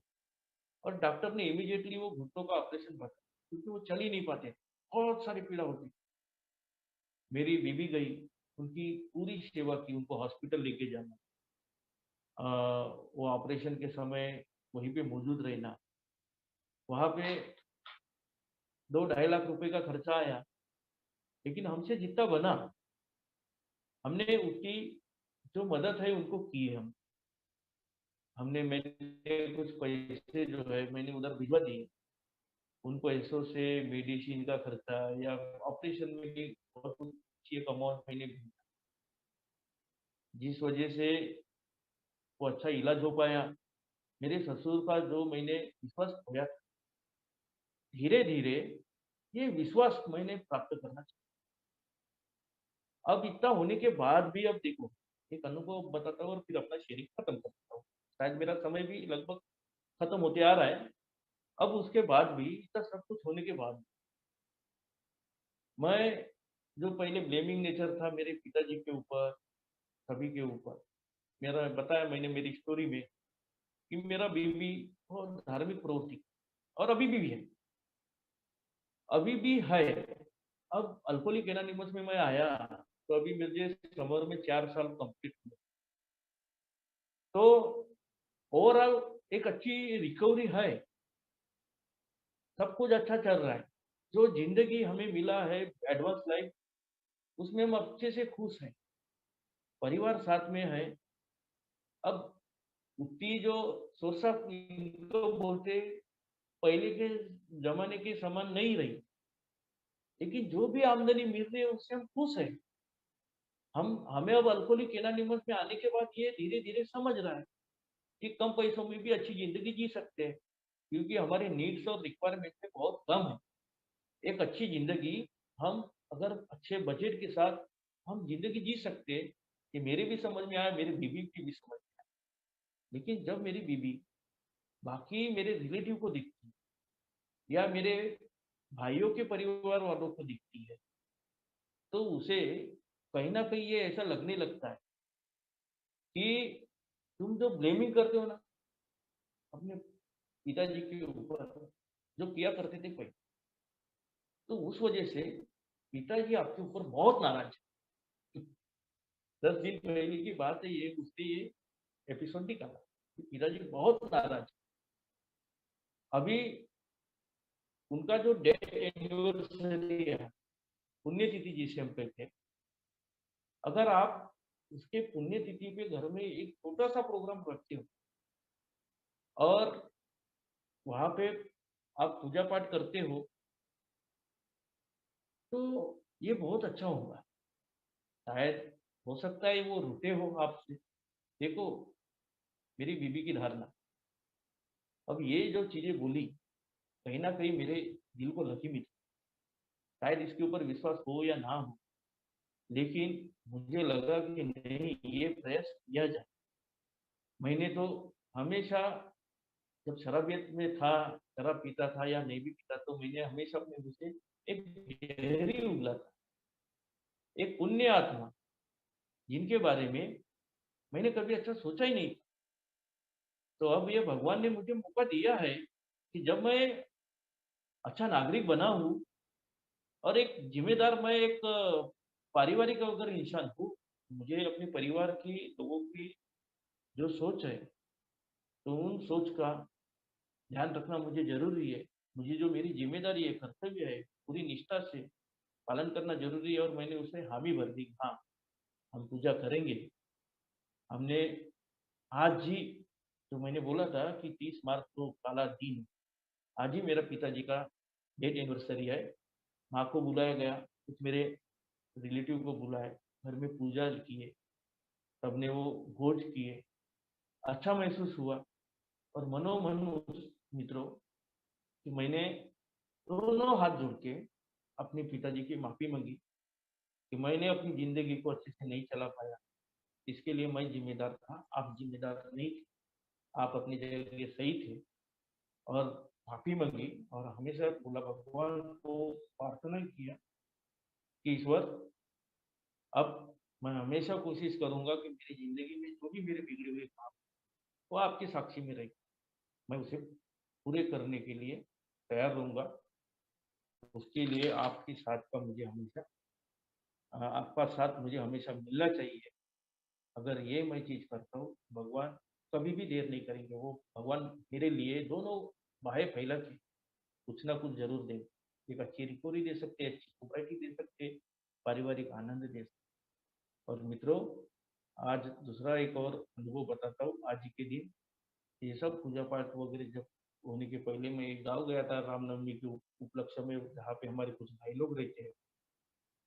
और डॉक्टर ने इमीडिएटली वो घुटनों का ऑपरेशन बताया क्योंकि वो चल ही नहीं पाते, बहुत सारी पीड़ा होती। मेरी बीवी गई, उनकी पूरी सेवा की, उनको हॉस्पिटल लेके जाना, वो ऑपरेशन के समय वहीं पे मौजूद रहना, वहाँ पे 2 ढाई लाख रुपए का खर्चा आया, लेकिन हमसे जितना बना, हमने उसकी जो मदद है उनको की है हम। मैंने कुछ पैसे जो है मैंने उधर भिजवा दिए। उन पैसों से मेडिसिन का खर्चा या ऑपरेशन में भी बहुत कुछ एक अमाउंट मैंने भेजा, जिस वजह से वो अच्छा इलाज हो पाया। मेरे ससुर का जो मैंने विश्वास खोया था, धीरे-धीरे ये विश्वास मैंने प्राप्त करना चाहा। अब इतना होने के बाद भी अब देखो, एक अनुभव बताता हूँ और फिर अपना शेयरिंग खत्म करता हूँ। शायद मेरा समय भी लगभग खत्म होते आ रहा है। अब उसके बाद भी इतना सब कुछ होने के बाद, मैं जो पहले ब्लेमिंग नेचर था मेरे पिताजी के ऊपर, सभी के ऊपर, मेरा बताया मैंने मेरी स्टोरी में कि मेरा बीवी बहुत धार्मिक प्रवृत्ति और अभी भी है। अब अल्कोहलिक एनोनिमस में मैं आया, तो अभी मुझे समर में 4 साल कंप्लीट हुए। तो ओवरऑल एक अच्छी रिकवरी है, सब कुछ अच्छा चल रहा है। जो ज़िंदगी हमें मिला है एडवांस लाइफ, उसमें हम अच्छे से खुश हैं, परिवार साथ में है। अब उतनी जो सोर्स ऑफ इनकम बोलते पहले के ज़माने के समान नहीं रही, लेकिन जो भी आमदनी मिल रही है उससे हम खुश हैं। हम हमें अब अल्कोहलिक एनोनिमस में आने के बाद ये धीरे-धीरे समझ रहा है कि कम पैसों में भी अच्छी ज़िंदगी जी सकते हैं। क्योंकि हमारे नीड्स और रिक्वायरमेंट में बहुत कम है। एक अच्छी ज़िंदगी हम अगर अच्छे बजट के साथ हम ज़िंदगी जी सकते हैं, ये मेरे भी समझ में आया, मेरी बीवी की भी समझ में आया। लेकिन जब मेरी बीवी बाकी मेरे रिलेटिव को दिखती है या मेरे भाइयों के परिवार वालों को दिखती है, तो उसे कहीं न कहीं ये ऐसा लगने लगता है कि तुम जो ब्लेमिंग करते हो ना अपने पिताजी के ऊपर, जो किया करते थे पहले, तो उस वजह से पिताजी आपके ऊपर बहुत नाराज़ हैं। 10 दिन पहले की बात है ये, उसने ये एपिसोड निकाला कि पिताजी बहुत नाराज़ हैं। अभी उनका जो डेथ एनिवर्सरी है, पुण्यतिथि जिसे हम कहते हैं, अगर आप उसके पुण्यतिथि पे घर में एक छोटा-सा प्रोग्राम रखते हो और वहाँ पे आप पूजा-पाठ करते हो, तो ये बहुत अच्छा होगा। शायद हो सकता है वो रूठे हो आपसे। देखो, मेरी बीवी की धारणा, अब ये जो चीज़ें बोली, कहीं न कहीं मेरे दिल को लगी भी। शायद इसके ऊपर विश्वास हो या ना हो, लेकिन मुझे लगा कि नहीं, ये प्रयास किया जाए। मैंने तो हमेशा जब शराबियत में था, शराब पीता था या नहीं भी पीता, तो मैंने हमेशा अपने मुँह से एक गहरी उगला था, एक पुण्य आत्मा, जिनके बारे में मैंने कभी अच्छा सोचा ही नहीं। तो अब ये भगवान ने मुझे मौका दिया है कि जब मैं अच्छा नागरिक बना हूँ और एक ज़िम्मेदार, मैं एक पारिवारिक अगर इंसान हूँ, मुझे अपने परिवार की लोगों की जो सोच है, तो उन सोच का ध्यान रखना मुझे ज़रूरी है। मुझे जो मेरी ज़िम्मेदारी है, कर्तव्य है, पूरी निष्ठा से पालन करना ज़रूरी है और मैंने उसे हामी भर दी। हाँ, हम पूजा करेंगे। हमने आज ही, जो मैंने बोला था कि 30 मार्च को काला दिन, आज ही मेरा पिताजी का डेथ एनिवर्सरी है। माँ को बुलाया गया, कुछ मेरे रिलेटिव को बुलाया, घर में पूजा किए, सबने वो भोज किए। अच्छा महसूस हुआ और मनोमन उस मित्रों कि मैंने दोनों हाथ जोड़ के अपने पिताजी की माफ़ी माँगी कि मैंने अपनी ज़िंदगी को अच्छे से नहीं चला पाया। इसके लिए मैं ज़िम्मेदार था, आप ज़िम्मेदार नहीं थे। आप अपनी जगह सही थे और माफ़ी माँगी और हमेशा बोला, भगवान को प्रार्थना किया कि ईश्वर, अब मैं हमेशा कोशिश करूँगा कि मेरी ज़िंदगी में जो भी मेरे बिगड़े हुए काम, वो आपके साक्षी में रहे। मैं उसे पूरे करने के लिए तैयार रहूँगा। उसके लिए आपके साथ का मुझे हमेशा आपका साथ मुझे हमेशा मिलना चाहिए। अगर ये मैं चीज़ करता हूँ, भगवान कभी भी देर नहीं करेंगे। वो भगवान मेरे लिए दोनों बाहें फैला के कुछ ना कुछ ज़रूर देंगे। एक अच्छी रिकवरी दे सकते हैं, अच्छी सोसाइटी दे सकते हैं, पारिवारिक आनंद दे सकते हैं। और मित्रों, आज दूसरा एक और अनुभव बताता हूँ आज ही के दिन। ये सब पूजा-पाठ वगैरह जब होने के पहले मैं एक गाँव गया था रामनवमी के उपलक्ष्य में, जहाँ पे हमारे कुछ भाई लोग रहते हैं।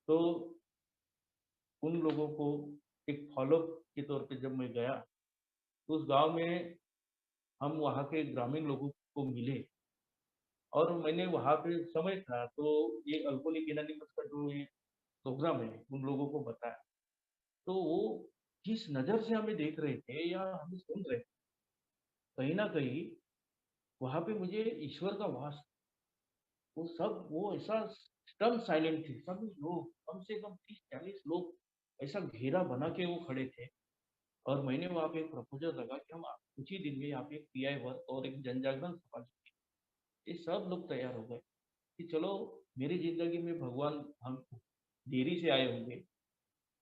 तो उन लोगों को एक फ़ॉलो-अप के तौर पे जब मैं गया, तो उस गाँव में हम वहाँ के ग्रामीण लोगों को मिले और मैंने वहाँ पे समय था, तो ये अल्कोहलिक एनोनिमस का जो ये प्रोग्राम है, उन लोगों को बताया। तो वो जिस नज़र से हमें देख रहे थे या हमें सुन रहे थे, कहीं न कहीं वहाँ पे मुझे ईश्वर का वास, वो सब वो ऐसा एकदम साइलेंट थे, सभी लोग, कम से कम 30-40 लोग ऐसा घेरा बना के वो खड़े थे और मैंने वहाँ पे एक प्रपोज़ल रखा कि हम कुछ ही दिन में यहाँ पे एक पीआई वर्क और एक जन जागरण सभा, ये सब लोग तैयार हो गए कि चलो, मेरी ज़िंदगी में भगवान हम देरी से आए होंगे,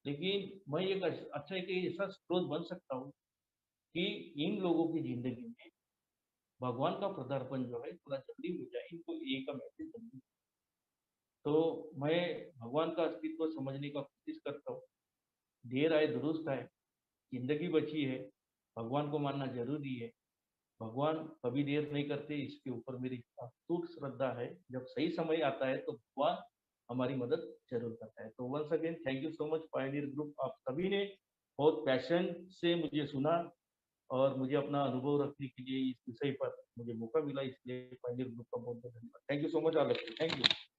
लेकिन मैं एक अच्छा एक ऐसा स्रोत बन सकता हूँ कि इन लोगों की ज़िंदगी में भगवान का पदार्पण जो है थोड़ा जल्दी हो जाए, इनको ये का मैसेज जल्दी। तो मैं भगवान का अस्तित्व समझने का कोशिश करता हूँ। देर आए दुरुस्त आए, ज़िंदगी बची है, भगवान को मानना ज़रूरी है। भगवान कभी देर नहीं करते, इसके ऊपर मेरी अटूट श्रद्धा है। जब सही समय आता है तो भगवान हमारी मदद ज़रूर करता है। तो once again thank you so much Pioneer group, आप सभी ने बहुत पैशन से मुझे सुना और मुझे अपना अनुभव रखने के लिए इस विषय पर मुझे मौका मिला, इसलिए पायनियर ग्रुप का बहुत-बहुत धन्यवाद। Thank you so much all of you. Thank you.